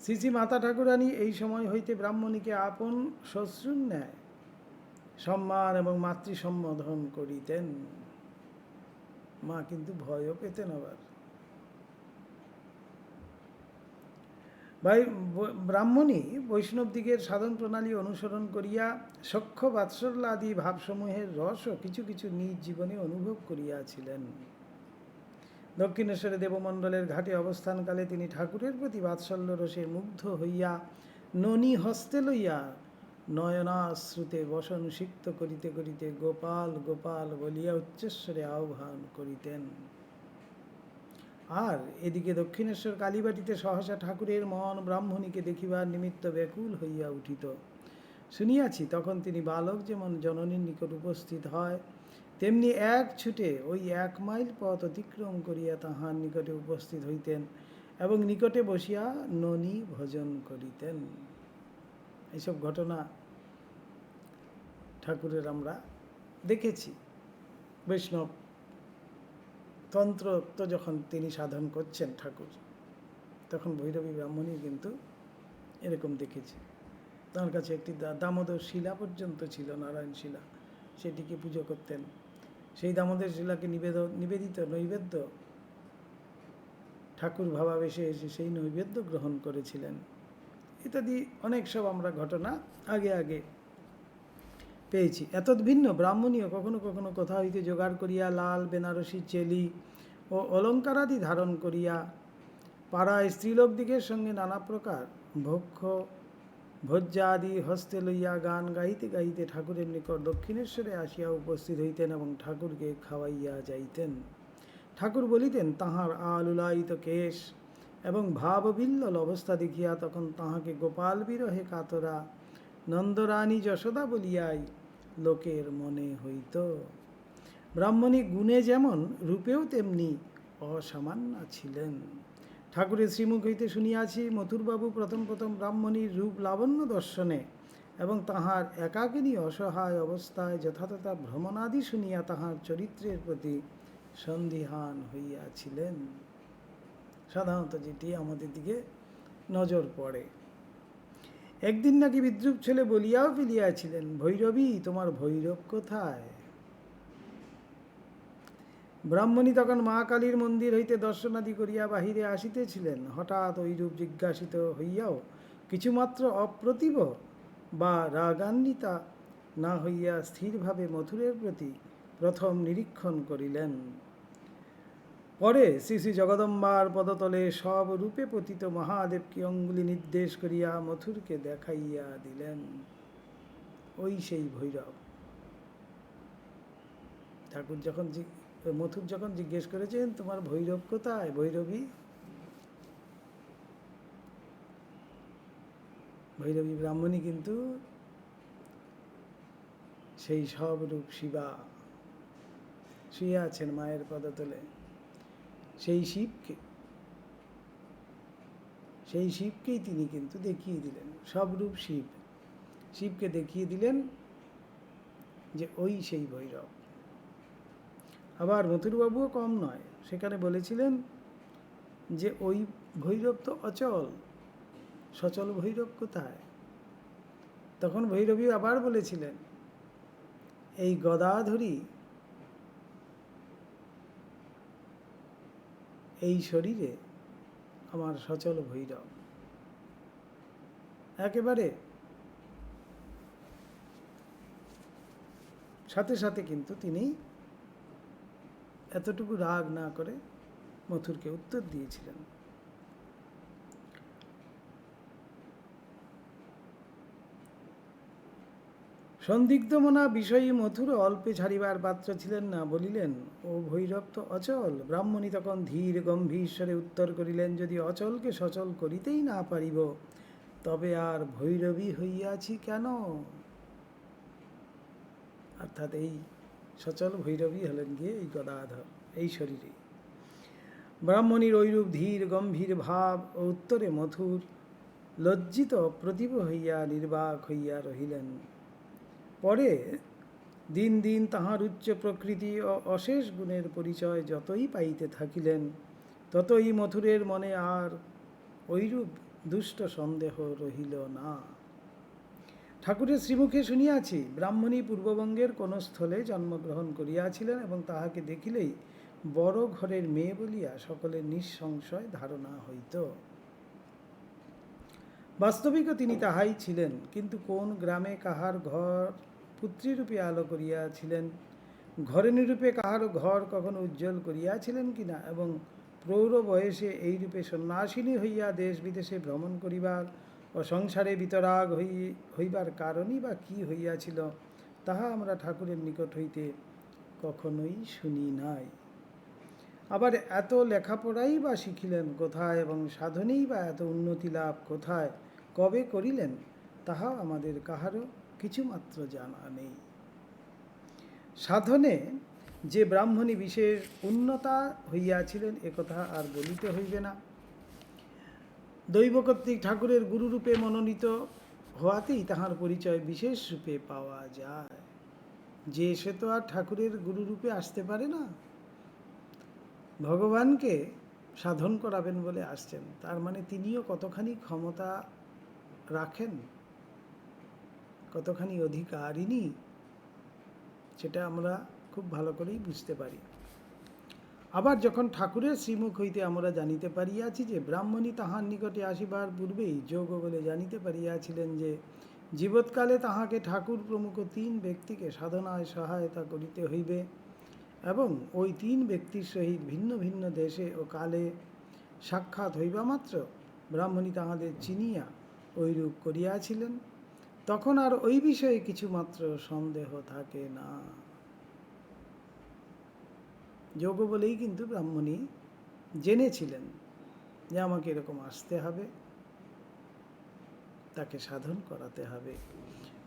শ্রী শ্রী মাতা ঠাকুরানী এই সময় হইতে ব্রাহ্মণীকে আপন শ্বশ্রুর ন্যায় সম্মান এবং মাতৃ সম্বোধন করিতেন। মা কিন্তু ভয়ও পেতেন। আবার ব্রাহ্মণী বৈষ্ণবদিগের সাধন প্রণালী অনুসরণ করিয়া সখ্য বাৎসল্যাদি ভাবসমূহের রসও কিছু কিছু নিজ জীবনে অনুভব করিয়াছিলেন। দক্ষিণেশ্বরে দেবমণ্ডলের ঘাটে অবস্থানকালে তিনি ঠাকুরের প্রতি বাৎসল্য রসে মুগ্ধ হইয়া ননি হস্তে লইয়া নয়নাশ্রুতে বসন সিক্ত করিতে করিতে গোপাল গোপাল বলিয়া উচ্চস্বরে আহ্বান করিতেন। আর এদিকে দক্ষিণেশ্বর কালীবাটিতে সহসা ঠাকুরের মন ব্রাহ্মণীকে দেখিবার নিমিত্ত ব্যাকুল হইয়া উঠিত। শুনিয়াছি তখন তিনি বালক যেমন জননীর নিকট উপস্থিত হয়, তেমনি এক ছুটে ওই 1 মাইল পথ অতিক্রম করিয়া তাহার নিকটে উপস্থিত হইতেন এবং নিকটে বসিয়া ননি ভোজন করিতেন। এইসব ঘটনা ঠাকুরের আমরা দেখেছি। বৈষ্ণব তন্ত্রত্ব যখন তিনি সাধন করছেন ঠাকুর, তখন ভৈরবী ব্রাহ্মণী কিন্তু এরকম দেখেছি। তার কাছে একটি দামোদর শিলা পর্যন্ত ছিল, নারায়ণ শিলা, সেটিকে পুজো করতেন। সেই দামোদর শিলাকে নিবেদিত নৈবেদ্য ঠাকুর ভাবাবেশে এসে সেই নৈবেদ্য গ্রহণ করেছিলেন, ইত্যাদি অনেক সব আমরা ঘটনা আগে আগে পেয়েছি। এতদ ভিন্ন ব্রাহ্মণীও কখনো কখনো কোথা হইতে জোগাড় করিয়া লাল বেনারসি চেলি ও অলঙ্কারাদি ধারণ করিয়া পাড়ায় স্ত্রীলোকদিগের সঙ্গে নানা প্রকার ভক্ষ ভোজ্যাদি হস্তে লইয়া গান গাইতে গাইতে ঠাকুরের নিকট দক্ষিণেশ্বরে আসিয়া উপস্থিত হইতেন এবং ঠাকুরকে খাওয়াইয়া যাইতেন। ঠাকুর বলিতেন তাহার আলুলায়িত কেশ এবং ভাববিল্লল অবস্থা দেখিয়া তখন তাহাকে গোপাল বিরহে কাতরা নন্দরানী যশোদা বলিয়াই লোকের মনে হইত। ব্রাহ্মণী গুণে যেমন রূপেও তেমনি অসামান্য ছিলেন। ঠাকুরের শ্রীমুখ হইতে শুনিয়াছি মথুরবাবু প্রথম প্রথম ব্রাহ্মণীর রূপ লাবণ্য দর্শনে এবং তাহার একাকিনী অসহায় অবস্থায় যথাযথা ভ্রমণাদি শুনিয়া তাহার চরিত্রের প্রতি সন্দিহান হইয়াছিলেন। সাধারণত যেটি আমাদের দিকে নজর পড়ে। একদিন নাকি বিদ্রুপ ছেলে বলিয়াও ফেলিয়াছিলেন, ভৈরবী তোমার ভৈরব কোথায়? ব্রাহ্মণী তখন মা কালীর মন্দির হইতে দর্শনাদি করিয়া বাহিরে আসিতেছিলেন। হঠাৎ ঐরূপ জিজ্ঞাসিত হইয়াও কিছুমাত্র অপ্রতিভ বা রাগান্বিতা না হইয়া স্থিরভাবে মথুরের প্রতি প্রথম নিরীক্ষণ করিলেন। পরে শ্রী শ্রী জগদম্বার পদতলে সব রূপে পতিত মহাদেবকে অঙ্গুলি নির্দেশ করিয়া মথুরকে দেখাইয়া দিলেন। ওই সেই ভৈরব। ঠাকুর যখন মথুর যখন জিজ্ঞেস করেছেন তোমার ভৈরব কোথায়, ভৈরবী ব্রাহ্মণী কিন্তু সেই সব রূপ শিবা শুয়ে আছেন মায়ের পদতলে। সেই শিবকেই তিনি কিন্তু দেখিয়ে দিলেন, সব রূপ শিবকে দেখিয়ে দিলেন যে ওই সেই ভৈরব। আবার মথুরবাবুও কম নয়, সেখানে বলেছিলেন যে ওই ভৈরব তো অচল, সচল ভৈরব কোথায়? তখন ভৈরবী আবার বলেছিলেন এই গদাধরী এই শরীরে আমার সচল ভৈরব। একেবারে সাথে সাথে কিন্তু তিনি এতটুকু রাগ না করে মথুরকে উত্তর দিয়েছিলেন। সন্দিগ্ধমনা বিষয়ী মথুর অল্পে ছাড়িবার পাত্র ছিলেন না, বলিলেন ও ভৈরব তো অচল। ব্রাহ্মণী তখন ধীর গম্ভীর স্বরে উত্তর করিলেন, যদি অচলকে সচল করিতেই না পারিব তবে আর ভৈরবী হইয়াছি কেন? অর্থাৎ এই সচল ভৈরবী হলেন গিয়ে এই গদাধর, এই শরীরে। ব্রাহ্মণীর ঐরূপ ধীর গম্ভীর ভাব ও উত্তরে মথুর লজ্জিত প্রতিভ হইয়া নির্বাক হইয়া রহিলেন। পরে দিন দিন তাহার উচ্চ প্রকৃতি ও অশেষ গুণের পরিচয় যতই পাইতে থাকিলেন ততই মথুরের মনে আর ঐরূপ দুষ্ট সন্দেহ রহিল না। ঠাকুরের শ্রীমুখে শুনিয়াছি ব্রাহ্মণী পূর্ববঙ্গের কোন স্থলে জন্মগ্রহণ করিয়াছিলেন এবং তাহাকে দেখিলেই বড় ঘরের মেয়ে বলিয়া সকলের নিঃসংশয় ধারণা হইত। বাস্তবিকও তিনি তাহাই ছিলেন, কিন্তু কোন গ্রামে কাহার ঘর পুত্রীরূপে আলো করিয়াছিলেন, ঘরেণীরূপে কাহারও ঘর কখনো উজ্জ্বল করিয়াছিলেন কিনা, এবং প্রৌঢ় বয়সে এইরূপে সন্ন্যাসিনী হইয়া দেশ বিদেশে ভ্রমণ করিবার ও সংসারে বিতরাগ হইবার কারণই বা কী হইয়াছিল, তাহা আমরা ঠাকুরের নিকট হইতে কখনোই শুনি নাই। আবার এত লেখাপড়াই বা শিখিলেন কোথায় এবং সাধনেই বা এত উন্নতি লাভ কোথায়, কবে করিলেন, তাহাও আমাদের কাহারও কিছুমাত্র জানা নেই। সাধনে যে ব্রাহ্মণী বিশেষ উন্নতা হইয়াছিলেন একথা আর বলিতে হইবে না। দৈব কর্তৃক ঠাকুরের গুরুরূপে মনোনীত হওয়াতেই তাহার পরিচয় বিশেষ রূপে পাওয়া যায়। যে সে তো আর ঠাকুরের গুরুরূপে আসতে পারে না, ভগবানকে সাধন করাবেন বলে আসছেন, তার মানে তিনিও কতখানি ক্ষমতা রাখেন, কতখানি অধিকারিণী, সেটা আমরা খুব ভালো করেই বুঝতে পারি। আবার যখন ঠাকুরের শ্রীমুখ হইতে আমরা জানিতে পারিয়াছি যে ব্রাহ্মণী তাহার নিকটে আসিবার পূর্বেই যোগ বলে জানিতে পারিয়াছিলেন যে জীবৎকালে তাহাকে ঠাকুর প্রমুখ 3 ব্যক্তিকে সাধনায় সহায়তা করিতে হইবে এবং ওই 3 ব্যক্তির সহিত ভিন্ন ভিন্ন দেশে ও কালে সাক্ষাৎ হইবা মাত্র ব্রাহ্মণী তাহাদের চিনিয়া ঐরূপ করিয়াছিলেন, তখন আর ওই বিষয়ে কিছুমাত্র সন্দেহ থাকে না। যোগ বলেই কিন্তু ব্রাহ্মণী জেনেছিলেন যে আমাকে এরকম আসতে হবে, তাকে সাধন করাতে হবে।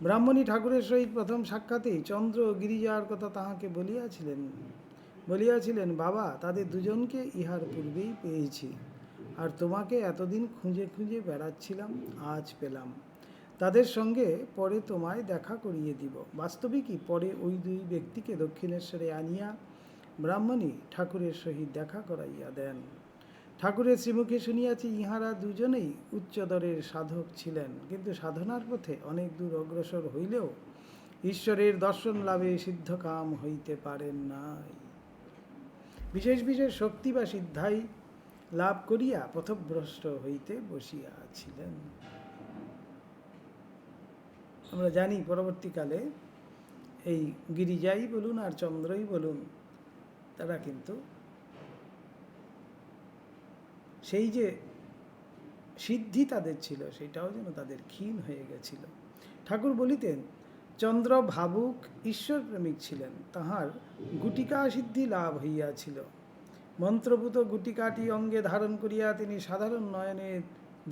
ব্রাহ্মণী ঠাকুরের সহিত প্রথম সাক্ষাতেই চন্দ্র ও গিরিজার কথা তাহাকে বলিয়াছিলেন, বাবা, তাদের দুজনকে ইহার পূর্বেই পেয়েছি, আর তোমাকে এতদিন খুঁজে খুঁজে বেড়াচ্ছিলাম, আজ পেলাম। তাদের সঙ্গে পরে তোমায় দেখা করিয়ে দিব। বাস্তবিকই পরে ওই 2 ব্যক্তিকে দক্ষিণেশ্বরে আনিয়া ব্রাহ্মণী ঠাকুরের সহিত দেখা করাইয়া দেন। ঠাকুরের শ্রীমুখে শুনিয়াছি ইহারা দুজনেই উচ্চদরের সাধক ছিলেন, কিন্তু সাধনার পথে অনেক দূর অগ্রসর হইলেও ঈশ্বরের দর্শন লাভে সিদ্ধকাম হইতে পারেন নাই। বিশেষ বিশেষ শক্তি বা সিদ্ধাই লাভ করিয়া পথভ্রষ্ট হইতে বসিয়াছিলেন। আমরা জানি পরবর্তীকালে এই গিরিজাই বলুন আর চন্দ্রই বলুন, তারা কিন্তু সেই যে সিদ্ধি তাদের ছিল সেটাও যেন তাদের ক্ষীণ হয়ে গেছিল। ঠাকুর বলিতেন, চন্দ্র ভাবুক ঈশ্বর প্রেমিক ছিলেন, তাহার গুটিকা সিদ্ধি লাভ হইয়াছিল। মন্ত্রভূত গুটিকাটি অঙ্গে ধারণ করিয়া তিনি সাধারণ নয়নে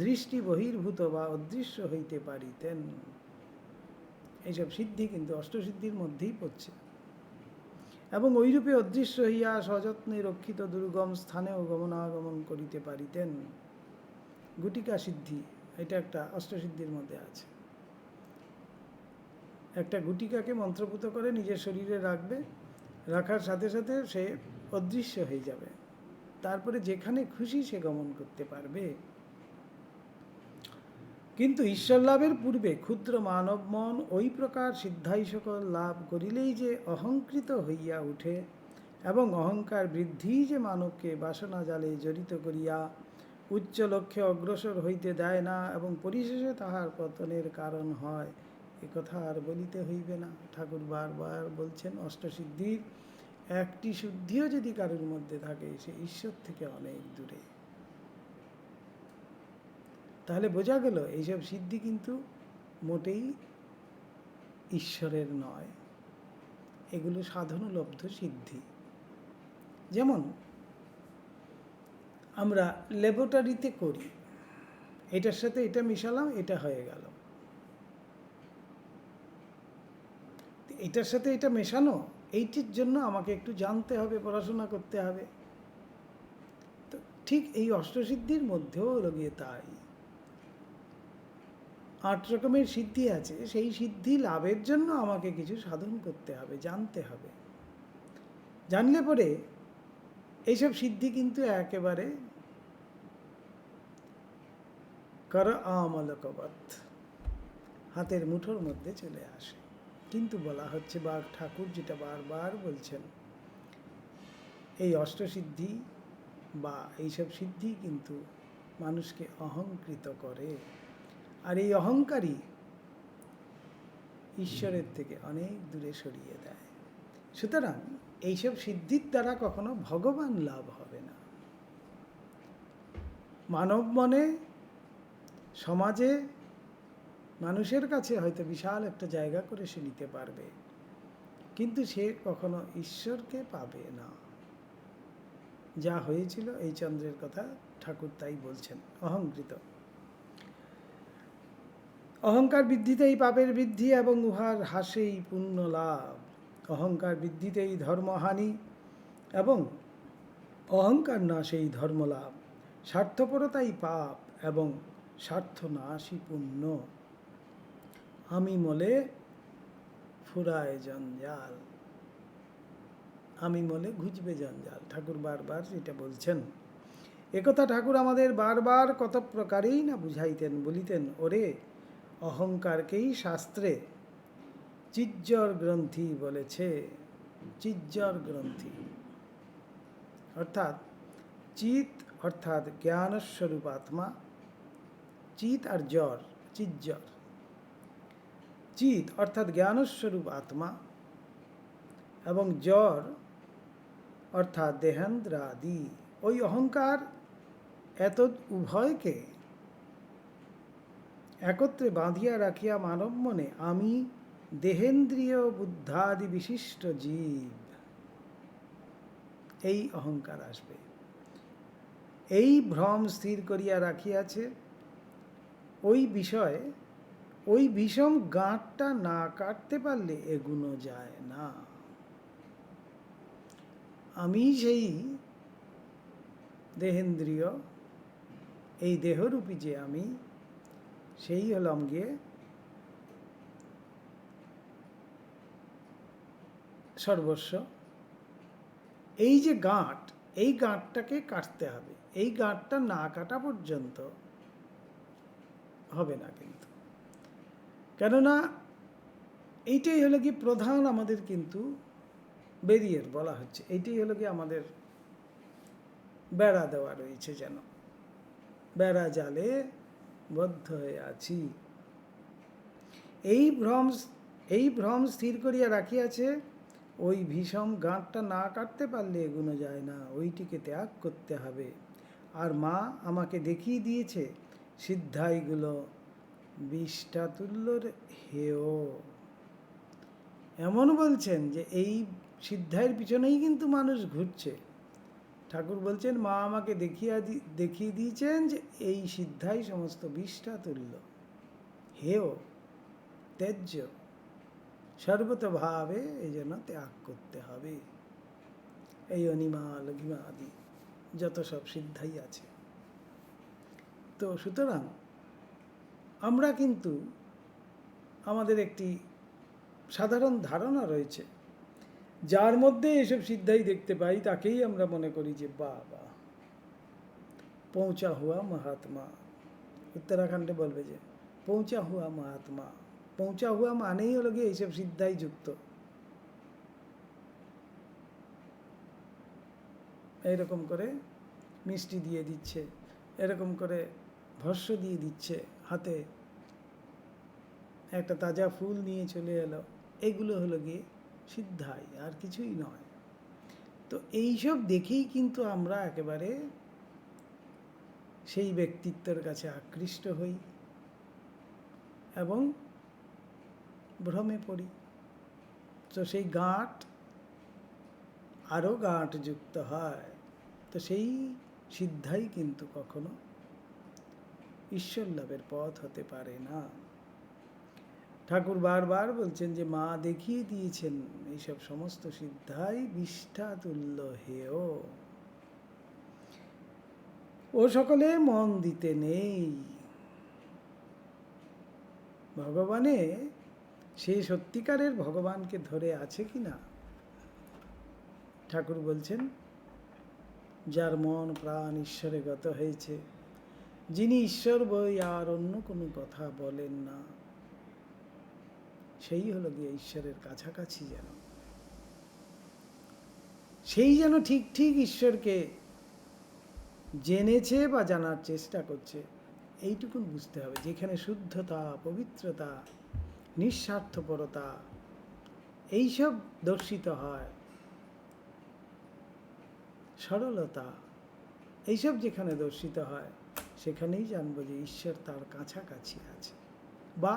দৃষ্টি বহির্ভূত বা অদৃশ্য হইতে পারিতেন। এইসব সিদ্ধি কিন্তু অষ্টসিদ্ধির মধ্যেই পড়ছে। এবং ওইরূপে অদৃশ্য হইয়া সযত্নে রক্ষিত দুর্গম স্থানেও গমনাগমন করিতে পারিতেন। গুটিকা সিদ্ধি, এটা একটা অষ্টসিদ্ধির মধ্যে আছে। একটা গুটিকাকে মন্ত্রপুত করে নিজের শরীরে রাখবে, রাখার সাথে সাথে সে অদৃশ্য হয়ে যাবে, তারপরে যেখানে খুশি সে গমন করতে পারবে। কিন্তু ঈশ্বর লাভের পূর্বে ক্ষুদ্র মানব মন ওই প্রকার সিদ্ধাই সকল লাভ করিলেই যে অহংকৃত হইয়া উঠে এবং অহংকার বৃদ্ধি যে মানবকে বাসনা জালে জড়িত করিয়া উচ্চ লক্ষ্যে অগ্রসর হইতে দেয় না এবং পরিশেষে তাহার পতনের কারণ হয়, একথা আর বলিতে হইবে না। ঠাকুর বারবার বলছেন, অষ্টসিদ্ধির একটি শুদ্ধিও যদি কারোর মধ্যে থাকে সে ঈশ্বর থেকে অনেক দূরে। তাহলে বোঝা গেল এইসব সিদ্ধি কিন্তু মোটেই ঈশ্বরের নয়, এগুলো সাধনলব্ধ সিদ্ধি। যেমন আমরা ল্যাবরেটরিতে করি, এটার সাথে এটা মিশালাম, এটা হয়ে গেল। এটার সাথে এটা মেশানো, এইটির জন্য আমাকে একটু জানতে হবে, পড়াশোনা করতে হবে। তো ঠিক এই অষ্টসিদ্ধির মধ্যেও লগিয়ে তাই 8 রকমের সিদ্ধি আছে, সেই সিদ্ধি লাভের জন্য আমাকে কিছু সাধন করতে হবে, জানতে হবে। জানলে পরে এইসব সিদ্ধি কিন্তু একেবারে কর আমলকবৎ হাতের মুঠোর মধ্যে চলে আসে। কিন্তু বলা হচ্ছে, বা ঠাকুর যেটা বারবার বলছেন, এই অষ্টসিদ্ধি বা এইসব সিদ্ধি কিন্তু মানুষকে অহংকৃত করে, আর এই অহংকারই ঈশ্বরের থেকে অনেক দূরে সরিয়ে দেয়। সুতরাং এইসব সিদ্ধির দ্বারা কখনো ভগবান লাভ হবে না। মানব মনে, সমাজে, মানুষের কাছে হয়তো বিশাল একটা জায়গা করে সে নিতে পারবে, কিন্তু সে কখনো ঈশ্বরকে পাবে না। যা হয়েছিল এই চন্দ্রের কথা ঠাকুর তাই বলছেন, অহংকৃত। অহংকার বৃদ্ধিতেই পাপের বৃদ্ধি এবং উহার হ্রাসেই পুণ্য লাভ। অহংকার বৃদ্ধিতেই ধর্মহানি এবং অহংকার নাশেই ধর্মলাভ, স্বার্থপরতাই পাপ এবং স্বার্থনাশই পুণ্য। আমি মলে ফুরায় জঞ্জাল, আমি মলে ঘুচবে জঞ্জাল। ঠাকুর বারবার এটা বলছেন। একথা ঠাকুর আমাদের বারবার কত প্রকারেই না বুঝাইতেন, বলিতেন, ওরে অহংকারকেই শাস্ত্রে চিজ্জর গ্রন্থি বলেছে। চিজ্জর গ্রন্থি অর্থাৎ চিত অর্থাৎ জ্ঞানস্বরূপ আত্মা, চিত আর জ্বর, চিজ্জর। চিত অর্থাৎ জ্ঞানস্বরূপ আত্মা এবং জ্বর অর্থাৎ দেহেন্দ্রাদি। ওই অহংকার এত উভয়কে একত্রে বাঁধিয়া রাখিয়া মানব মনে আমি দেহেন্দ্রিয় বুদ্ধাদি বিশিষ্ট জীব, এই অহংকার আসবে। এই ভ্রম স্থির করিয়া রাখিয়াছে ওই বিষয়ে, ওই বিষম গাঁটটা না কাটতে পারলে এগুনো যায় না। আমি সেই দেহেন্দ্রিয়, এই দেহরূপী যে আমি, সেই হলাম গিয়ে সর্বস্ব। এই যে গাঁট, এই গাঁটটাকে কাটতে হবে। এই গাঁটটা না কাটা পর্যন্ত হবে না কিন্তু। কেননা এইটাই হলো কি প্রধান আমাদের কিন্তু ব্যারিয়ার বলা হচ্ছে। এইটাই হলো কি আমাদের বেড়া দেওয়া রয়েছে, যেন বেড়া জালে বদ্ধ হয়ে আছি। এই ভ্রম স্থির করিয়া রাখিয়াছে ওই ভীষণ গাঁটটা না কাটতে পারলে এগুনো যায় না, ওইটিকে ত্যাগ করতে হবে। আর মা আমাকে দেখিয়ে দিয়েছে সিদ্ধাইগুলো বিষ্ঠাতুল্যর হেয়। এমন বলছেন যে এই সিদ্ধাইয়ের পিছনেই কিন্তু মানুষ ঘুরছে। ঠাকুর বলছেন মা আমাকে দেখিয়ে দিয়েছেন যে এই সিদ্ধাই সমস্ত বিষ্ঠাতুল্য, হেয়, ত্যায্য, সর্বতভাবে এই জন্য ত্যাগ করতে হবে। এই অনিমা লঘিমা আদি যত সব সিদ্ধাই আছে। তো সুতরাং আমরা কিন্তু আমাদের একটি সাধারণ ধারণা রয়েছে, যার মধ্যে এসব সিদ্ধাই দেখতে পাই তাকেই আমরা মনে করি যে বাবা পৌঁছা হুয়া মহাত্মা। উত্তরাখণ্ডে বলবে যে পৌঁছা হুয়া মহাত্মা। পৌঁছা হুয়া মানেই হলো গিয়ে এইসব সিদ্ধাই যুক্ত। এইরকম করে মিষ্টি দিয়ে দিচ্ছে, এরকম করে ভস্য দিয়ে দিচ্ছে, হাতে একটা তাজা ফুল নিয়ে চলে এলো, এগুলো হলো গিয়ে সিদ্ধাই, আর কিছুই নয়। তো এইসব দেখেই কিন্তু আমরা একেবারে সেই ব্যক্তিত্বের কাছে আকৃষ্ট হই এবং ভ্রমে পড়ি। তো সেই গাঁট আরও গাঁট যুক্ত হয়। তো সেই সিদ্ধাই কিন্তু কখনো ঈশ্বর লাভের পথ হতে পারে না। ঠাকুর বারবার বলছেন যে মা দেখিয়ে দিয়েছেন এইসব সমস্ত সিদ্ধাই বিষ্ঠাতুল্য হেয়। ও সকলে মন দিতে নেই ভগবানে। সে সত্যিকারের ভগবানকে ধরে আছে কি না? ঠাকুর বলছেন যার মন প্রাণ ঈশ্বরে গত হয়েছে, যিনি ঈশ্বর বই আর অন্য কোনো কথা বলেন না, সেই হলো গিয়ে ঈশ্বরের কাছাকাছি। যেন সেই যেন ঠিক ঠিক ঈশ্বরকে জেনেছে বা জানার চেষ্টা করছে, এইটুকুন বুঝতে হবে। যেখানে শুদ্ধতা, পবিত্রতা, নিঃস্বার্থপরতা এইসব দর্শিত হয়, সরলতা এইসব যেখানে দর্শিত হয়, সেখানেই জানবো যে ঈশ্বর তার কাছাকাছি আছে বা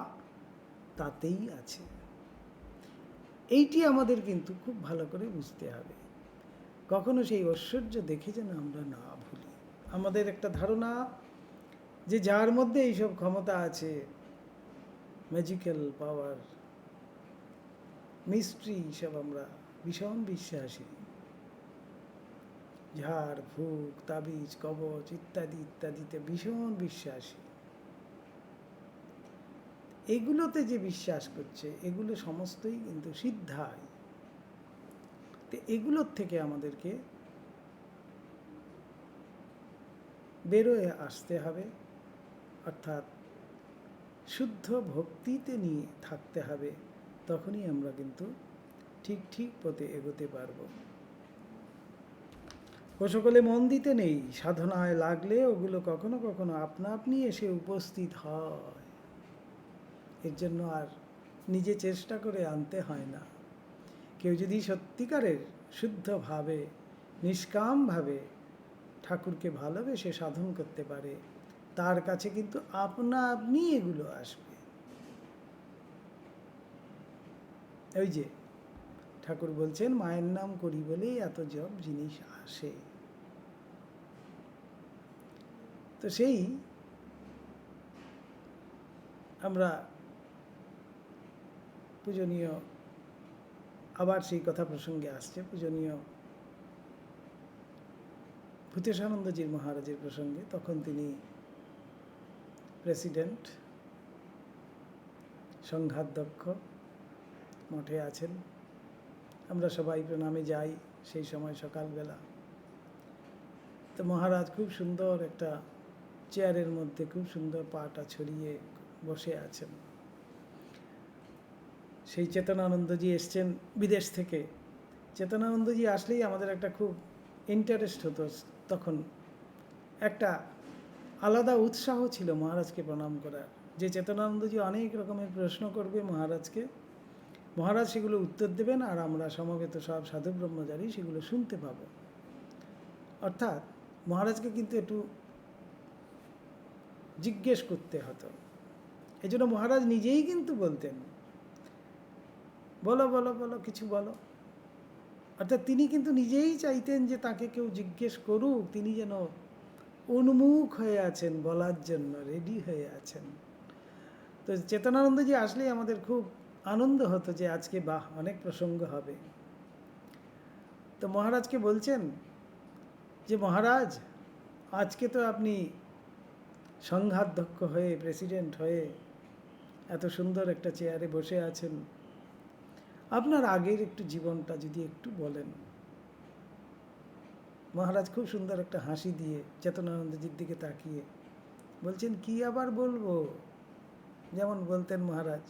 তাতেই আছে। এইটি আমাদের কিন্তু খুব ভালো করে বুঝতে হবে। কখনো সেই ঐশ্বর্য দেখে যেন আমরা না ভুলি। আমাদের একটা ধারণা যে যার মধ্যে এইসব ক্ষমতা আছে, ম্যাজিক্যাল পাওয়ার, মিস্ট্রি সব আমরা ভীষণ বিশ্বাসী। ঝাড় ফুঁক, তাবিজ, কবচ ইত্যাদি ইত্যাদিতে ভীষণ বিশ্বাসী। এগুলোতে যে বিশ্বাস করছে এগুলো সমস্তই কিন্তু সিদ্ধায়। তো এগুলোর থেকে আমাদেরকে বেরোয় আসতে হবে, অর্থাৎ শুদ্ধ ভক্তিতে নিয়ে থাকতে হবে। তখনই আমরা কিন্তু ঠিক ঠিক পথে এগোতে পারব। ও সকলে মন দিতে নেই, সাধনায় লাগলে ওগুলো কখনো কখনো আপনা আপনি এসে উপস্থিত হয়। এর জন্য আর নিজে চেষ্টা করে আনতে হয় না। কেউ যদি সত্যিকারের শুদ্ধভাবে নিষ্কামভাবে ঠাকুরকে ভালোবেসে সাধন করতে পারে, তার কাছে কিন্তু আপনা আপনি এগুলো আসবে। ওই যে ঠাকুর বলছেন, মায়ের নাম করি বলেই এত জব জিনিস আসে। তো সেই আমরা পূজনীয়, আবার সেই কথা প্রসঙ্গে আসছে, পূজনীয় ভূতেশানন্দজির মহারাজের প্রসঙ্গে। তখন তিনি প্রেসিডেন্ট, সংঘাধ্যক্ষ, মঠে আছেন। আমরা সবাই প্রণামে যাই সেই সময় সকালবেলা। তো মহারাজ খুব সুন্দর একটা চেয়ারের মধ্যে খুব সুন্দর পাটা ছড়িয়ে বসে আছেন। সেই চেতনানন্দজি এসছেন বিদেশ থেকে। চেতনানন্দজি আসলেই আমাদের একটা খুব ইন্টারেস্ট হতো। তখন একটা আলাদা উৎসাহ ছিল মহারাজকে প্রণাম করার, যে চেতনানন্দজি অনেক রকমের প্রশ্ন করবে মহারাজকে, মহারাজ সেগুলো উত্তর দেবেন, আর আমরা সমবেত সব সাধু ব্রহ্মচারী সেগুলো শুনতে পাব। অর্থাৎ মহারাজকে কিন্তু একটু জিজ্ঞেস করতে হতো। এই জন্য মহারাজ নিজেই কিন্তু বলতেন, বলো বলো বলো, কিছু বলো। অর্থাৎ তিনি কিন্তু নিজেই চাইতেন যে তাকে কেউ জিজ্ঞেস করুক, তিনি যেন উন্মুখ হয়ে আছেন, বলার জন্য রেডি হয়ে আছেন। তো চেতনানন্দজি আসলেই আমাদের খুব আনন্দ হতো যে আজকে বাহ, অনেক প্রসঙ্গ হবে। তো মহারাজকে বলছেন যে মহারাজ, আজকে তো আপনি সংঘাধ্যক্ষ হয়ে, প্রেসিডেন্ট হয়ে এত সুন্দর একটা চেয়ারে বসে আছেন, আপনার আগের একটু জীবনটা যদি একটু বলেন। মহারাজ খুব সুন্দর একটা হাসি দিয়ে চেতনানন্দজির দিকে তাকিয়ে বলছেন, কি আবার বলবো, যেমন বলতেন মহারাজ।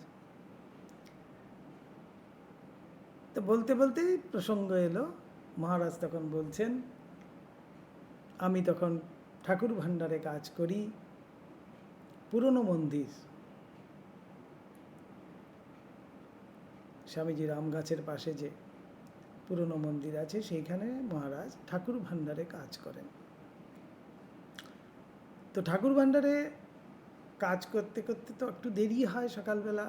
তো বলতে বলতেই প্রসঙ্গ এলো। মহারাজ তখন বলছেন, আমি তখন ঠাকুর ভাণ্ডারে কাজ করি, পুরনো মন্দির, স্বামীজি রাম গাছের পাশে যে পুরনো মন্দির আছে, সেইখানে মহারাজ ঠাকুর ভাণ্ডারে কাজ করেন। তো ঠাকুর ভাণ্ডারে কাজ করতে করতে তো একটু দেরি হয়, সকালবেলা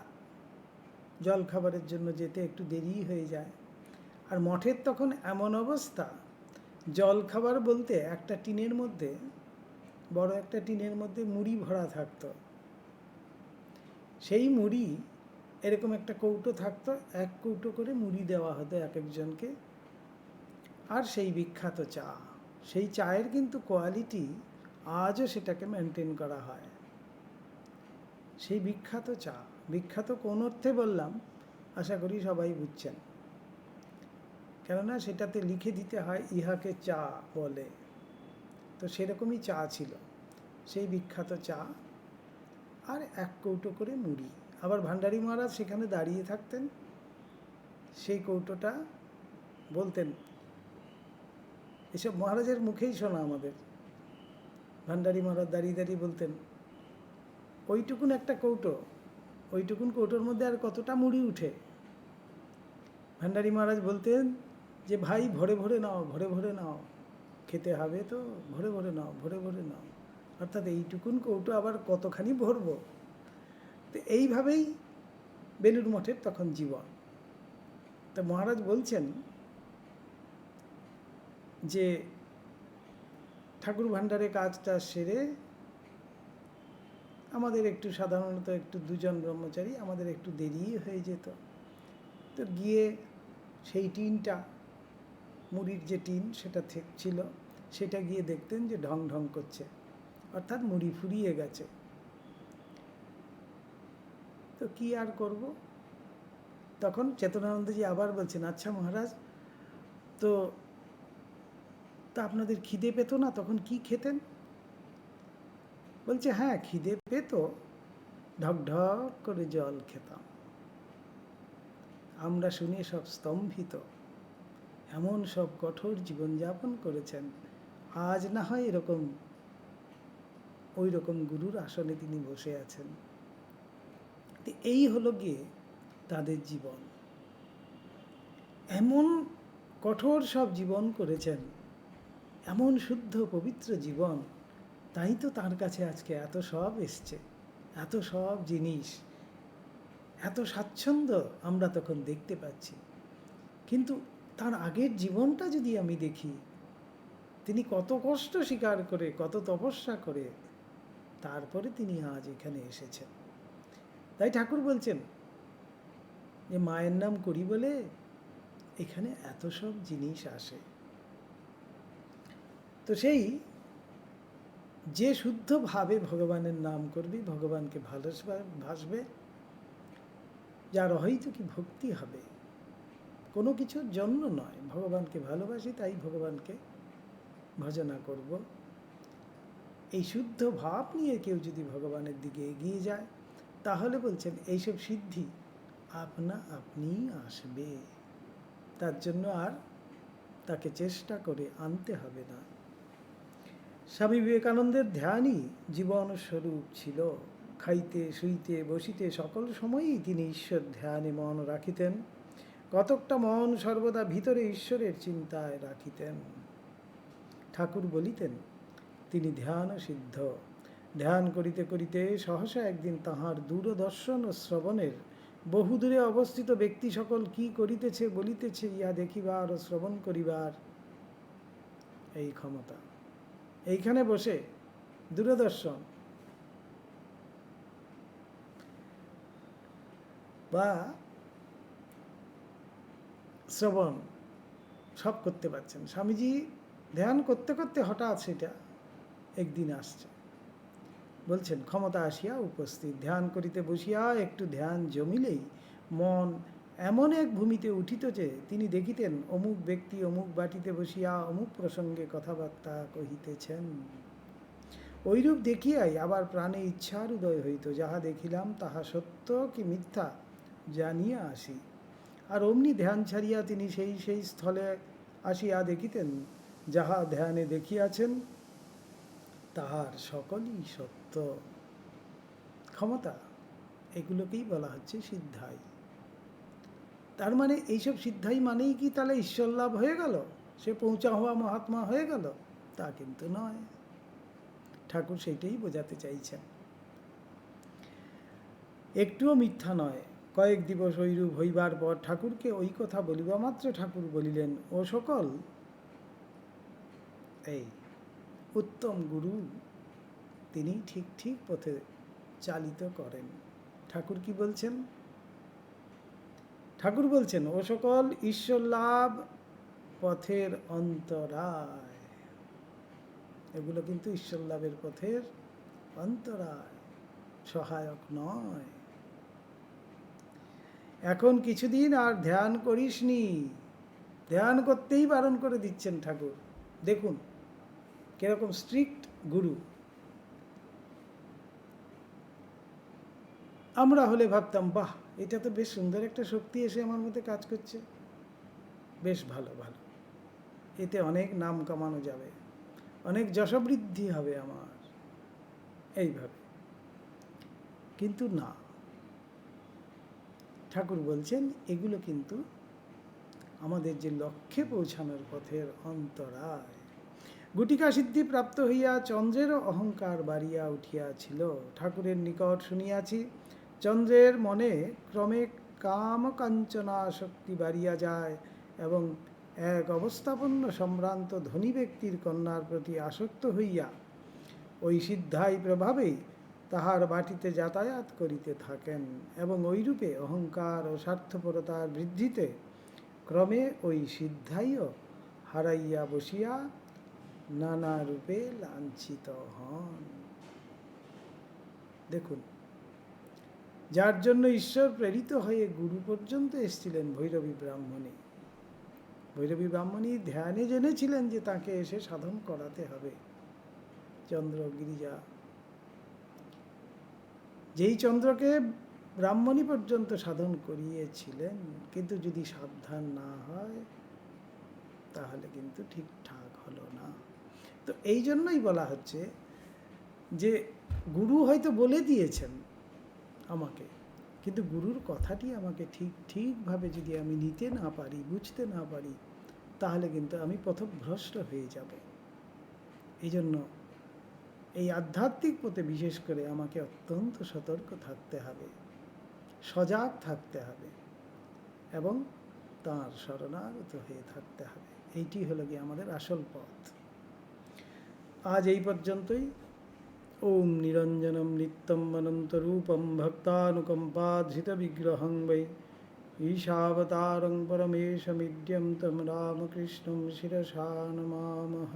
জল খাবারের জন্য যেতে একটু দেরি হয়ে যায়। আর মঠের তখন এমন অবস্থা, জল খাবার বলতে একটা টিনের মধ্যে, বড় একটা টিনের মধ্যে মুড়ি ভরা থাকতো। সেই মুড়ি এরকম একটা কৌটো থাকতো, এক কৌটো করে মুড়ি দেওয়া হতো এক একজনকে। আর সেই বিখ্যাত চা, সেই চায়ের কিন্তু কোয়ালিটি আজও সেটাকে মেনটেন করা হয়। সেই বিখ্যাত চা, বিখ্যাত কোন অর্থে বললাম আশা করি সবাই বুঝছেন, কেননা সেটাতে লিখে দিতে হয় ইহাকে চা বলে। তো সেরকমই চা ছিল, সেই বিখ্যাত চা, আর এক কৌটো করে মুড়ি। আবার ভান্ডারী মহারাজ সেখানে দাঁড়িয়ে থাকতেন, সেই কৌটোটা বলতেন, এসব মহারাজের মুখেই শোনা আমাদের। ভান্ডারী মহারাজ দাঁড়িয়ে দাঁড়িয়ে বলতেন, ওইটুকুন একটা কৌটো, ওইটুকুন কৌটোর মধ্যে আর কতটা মুড়ি উঠে? ভান্ডারী মহারাজ বলতেন যে ভাই ভরে ভরে নাও, ভরে ভরে নাও, খেতে হবে তো ভরে ভরে নাও, ভরে ভরে নাও। অর্থাৎ এইটুকুন কৌটো আবার কতখানি ভরবো। তো এইভাবেই বেলুড় মঠের তখন জীবন। তো মহারাজ বলছেন যে ঠাকুর ভাণ্ডারে কাজটা সেরে আমাদের একটু, সাধারণত একটু দুজন ব্রহ্মচারী, আমাদের একটু দেরি হয়ে যেত। তো গিয়ে সেই টিনটা, মুড়ির যে টিন সেটা ছিল, সেটা গিয়ে দেখতেন যে ঢং ঢং করছে, অর্থাৎ মুড়ি ফুরিয়ে গেছে। তো কি আর করব, তখন চেতনানন্দজি আবার বলছেন, আচ্ছা মহারাজ, তো তা আপনাদের খিদে পেত না, তখন কি খেতেন? বলছে, হ্যাঁ খিদে পেত, ঢক ঢক করে জল খেতাম। আমরা শুনে সব স্তম্ভিত, এমন সব কঠোর জীবনযাপন করেছেন, আজ না হয় এরকম ওই রকম গুরুর আসনে তিনি বসে আছেন। এই হলো গিয়ে তাদের জীবন, এমন কঠোর সব জীবন করেছেন, এমন শুদ্ধ পবিত্র জীবন, তাই তো তার কাছে আজকে এত সব এসছে, এত সব জিনিস, এত স্বাচ্ছন্দ্য আমরা তখন দেখতে পাচ্ছি। কিন্তু তার আগের জীবনটা যদি আমি দেখি, তিনি কত কষ্ট স্বীকার করে, কত তপস্যা করে তারপরে তিনি আজ এখানে এসেছেন। তাই ঠাকুর বলছেন যে মায়ের নাম করি বলে এখানে এত সব জিনিস আসে। তো সেই যে শুদ্ধভাবে ভগবানের নাম করবি, ভগবানকে ভাসবে, যার হয়তো কি ভক্তি হবে, কোনো কিছুর জন্য নয়, ভগবানকে ভালোবাসি তাই ভগবানকে ভজনা করব, এই শুদ্ধ ভাব নিয়ে কেউ যদি ভগবানের দিকে এগিয়ে যায়, তাহলে বলছেন এইসব সিদ্ধি আপনা আপনিই আসবে, তার জন্য আর তাকে চেষ্টা করে আনতে হবে না। স্বামী বিবেকানন্দের ধ্যানই জীবন স্বরূপ ছিল, খাইতে শুইতে বসিতে সকল সময়ই তিনি ঈশ্বর ধ্যানে মন রাখিতেন, কতকটা মন সর্বদা ভিতরে ঈশ্বরের চিন্তায় রাখিতেন। ঠাকুর বলিতেন তিনি ধ্যান সিদ্ধ, ধ্যান করিতে করিতে সহসা একদিন তাহার দূরদর্শন ও শ্রবণের বহুদূরে অবস্থিত ব্যক্তি সকল কি করিতেছে বলিতেছে ইহা দেখিবার ও শ্রবণ করিবার এই ক্ষমতা, এইখানে বসে দূরদর্শন বা শ্রবণ সব করতে পারছেন। স্বামীজি ধ্যান করতে করতে হঠাৎ সেটা একদিন আসছে, বলছেন ক্ষমতা আসিয়া উপস্থিত, ধ্যান করিতে বসিয়া একটু ধ্যান জমিলেই মন এমন এক ভূমিতে উঠিত যে তিনি দেখিতেন অমুক ব্যক্তি অমুক বাটিতে বসিয়া অমুক প্রসঙ্গে কথাবার্তা কহিতেছেন। ঐরূপ দেখিয়াই আবার প্রাণে ইচ্ছার উদয় হইত, যাহা দেখিলাম তাহা সত্য কি মিথ্যা জানিয়া আসি। আর অমনি ধ্যান ছাড়িয়া তিনি সেই স্থলে আসিয়া দেখিতেন যাহা ধ্যানে দেখিয়াছেন তাহার সকলই সত্য। ক্ষমতা, এগুলোকেই বলা হচ্ছে সিদ্ধাই। তার মানে এইসব সিদ্ধাই মানেই কি তাহলে ঈশ্বর লাভ হয়ে গেল, সে পৌঁছা হওয়া মহাত্মা হয়ে গেল? তা কিন্তু নয়। ঠাকুর সেইটাই বোঝাতে চাইছেন। একটুও মিথ্যা নয়। কয়েক দিবস ঐরূপ হইবার পর ঠাকুরকে ওই কথা বলিবা মাত্র ঠাকুর বলিলেন, ও সকল, এই উত্তম গুরু তিনি ঠিক ঠিক পথে চালিত করেন। ঠাকুর কি বলছেন? ঠাকুর বলছেন, ও সকল ঈশ্বর লাভ পথের অন্তরায়। এগুলো কিন্তু ঈশ্বর লাভের পথের অন্তরায়, সহায়ক নয়। এখন কিছুদিন আর ধ্যান করিসনি, ধ্যান করতেই বারণ করে দিচ্ছেন ঠাকুর। দেখুন কিরকম স্ট্রিক্ট গুরু। আমরা হলে ভাবতাম, বাহ, এটা তো বেশ সুন্দর একটা শক্তি এসে আমার মধ্যে কাজ করছে, বেশ ভালো ভালো, এতে অনেক নাম কামানো যাবে, অনেক যশবৃদ্ধি হবে আমার, এইভাবে। কিন্তু না, ঠাকুর বলছেন এগুলো কিন্তু আমাদের যে লক্ষ্যে পৌঁছানোর পথের অন্তরায়। গুটিকা সিদ্ধি প্রাপ্ত হইয়া চন্দ্রেরও অহংকার বাড়িয়া উঠিয়াছিল। ঠাকুরের নিকট শুনিয়াছি চন্দ্রের মনে ক্রমে কাম কাঞ্চনা শক্তি বাড়িয়া যায় এবং এক অবস্থাপন্ন সম্ভ্রান্ত ধনী ব্যক্তির কন্যার প্রতি আসক্ত হইয়া ওই সিদ্ধাই প্রভাবেই তাহার বাটিতে যাতায়াত করিতে থাকেন এবং ওইরূপে অহংকার ও স্বার্থপরতার বৃদ্ধিতে ক্রমে ওই সিদ্ধাইও হারাইয়া বসিয়া নানা রূপে লাঞ্ছিত হন। দেখুন, যার জন্য ঈশ্বর প্রেরিত হয়ে গুরু পর্যন্ত এসেছিলেন ভৈরবী ব্রাহ্মণী, ভৈরবী ব্রাহ্মণী ধ্যানে জেনেছিলেন যে তাকে এসে সাধন করাতে হবে। চন্দ্র গিরিজা, যেই চন্দ্রকে ব্রাহ্মণী পর্যন্ত সাধন করিয়েছিলেন, কিন্তু যদি সাবধান না হয় তাহলে কিন্তু ঠিকঠাক হলো না। তো এই জন্যই বলা হচ্ছে যে গুরু হয়তো বলে দিয়েছেন আমাকে, কিন্তু গুরুর কথাটি আমাকে ঠিকভাবে যদি আমি নিতে না পারি, বুঝতে না পারি, তাহলে কিন্তু আমি পথভ্রষ্ট হয়ে যাব। এই জন্য এই আধ্যাত্মিক পথে বিশেষ করে আমাকে অত্যন্ত সতর্ক থাকতে হবে, সজাগ থাকতে হবে এবং তাঁর শরণাগত হয়ে থাকতে হবে। এইটি হলো গিয়ে আমাদের আসল পথ। আজ এই পর্যন্তই। ওম নিরঞ্জনম নিত্যম অনন্তরূপম ভক্তানুকম্পাধৃতবিগ্রহং বৈ ঈশাবতারং পরমেশমিড্যম তম রামকৃষ্ণং শিরসা নমামঃ।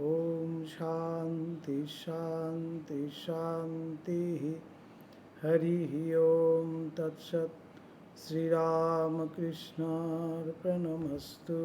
ওম শান্তি শান্তি শান্তি। হরি ওম তৎসৎ। শ্রীরামকৃষ্ণার্পণমস্তু।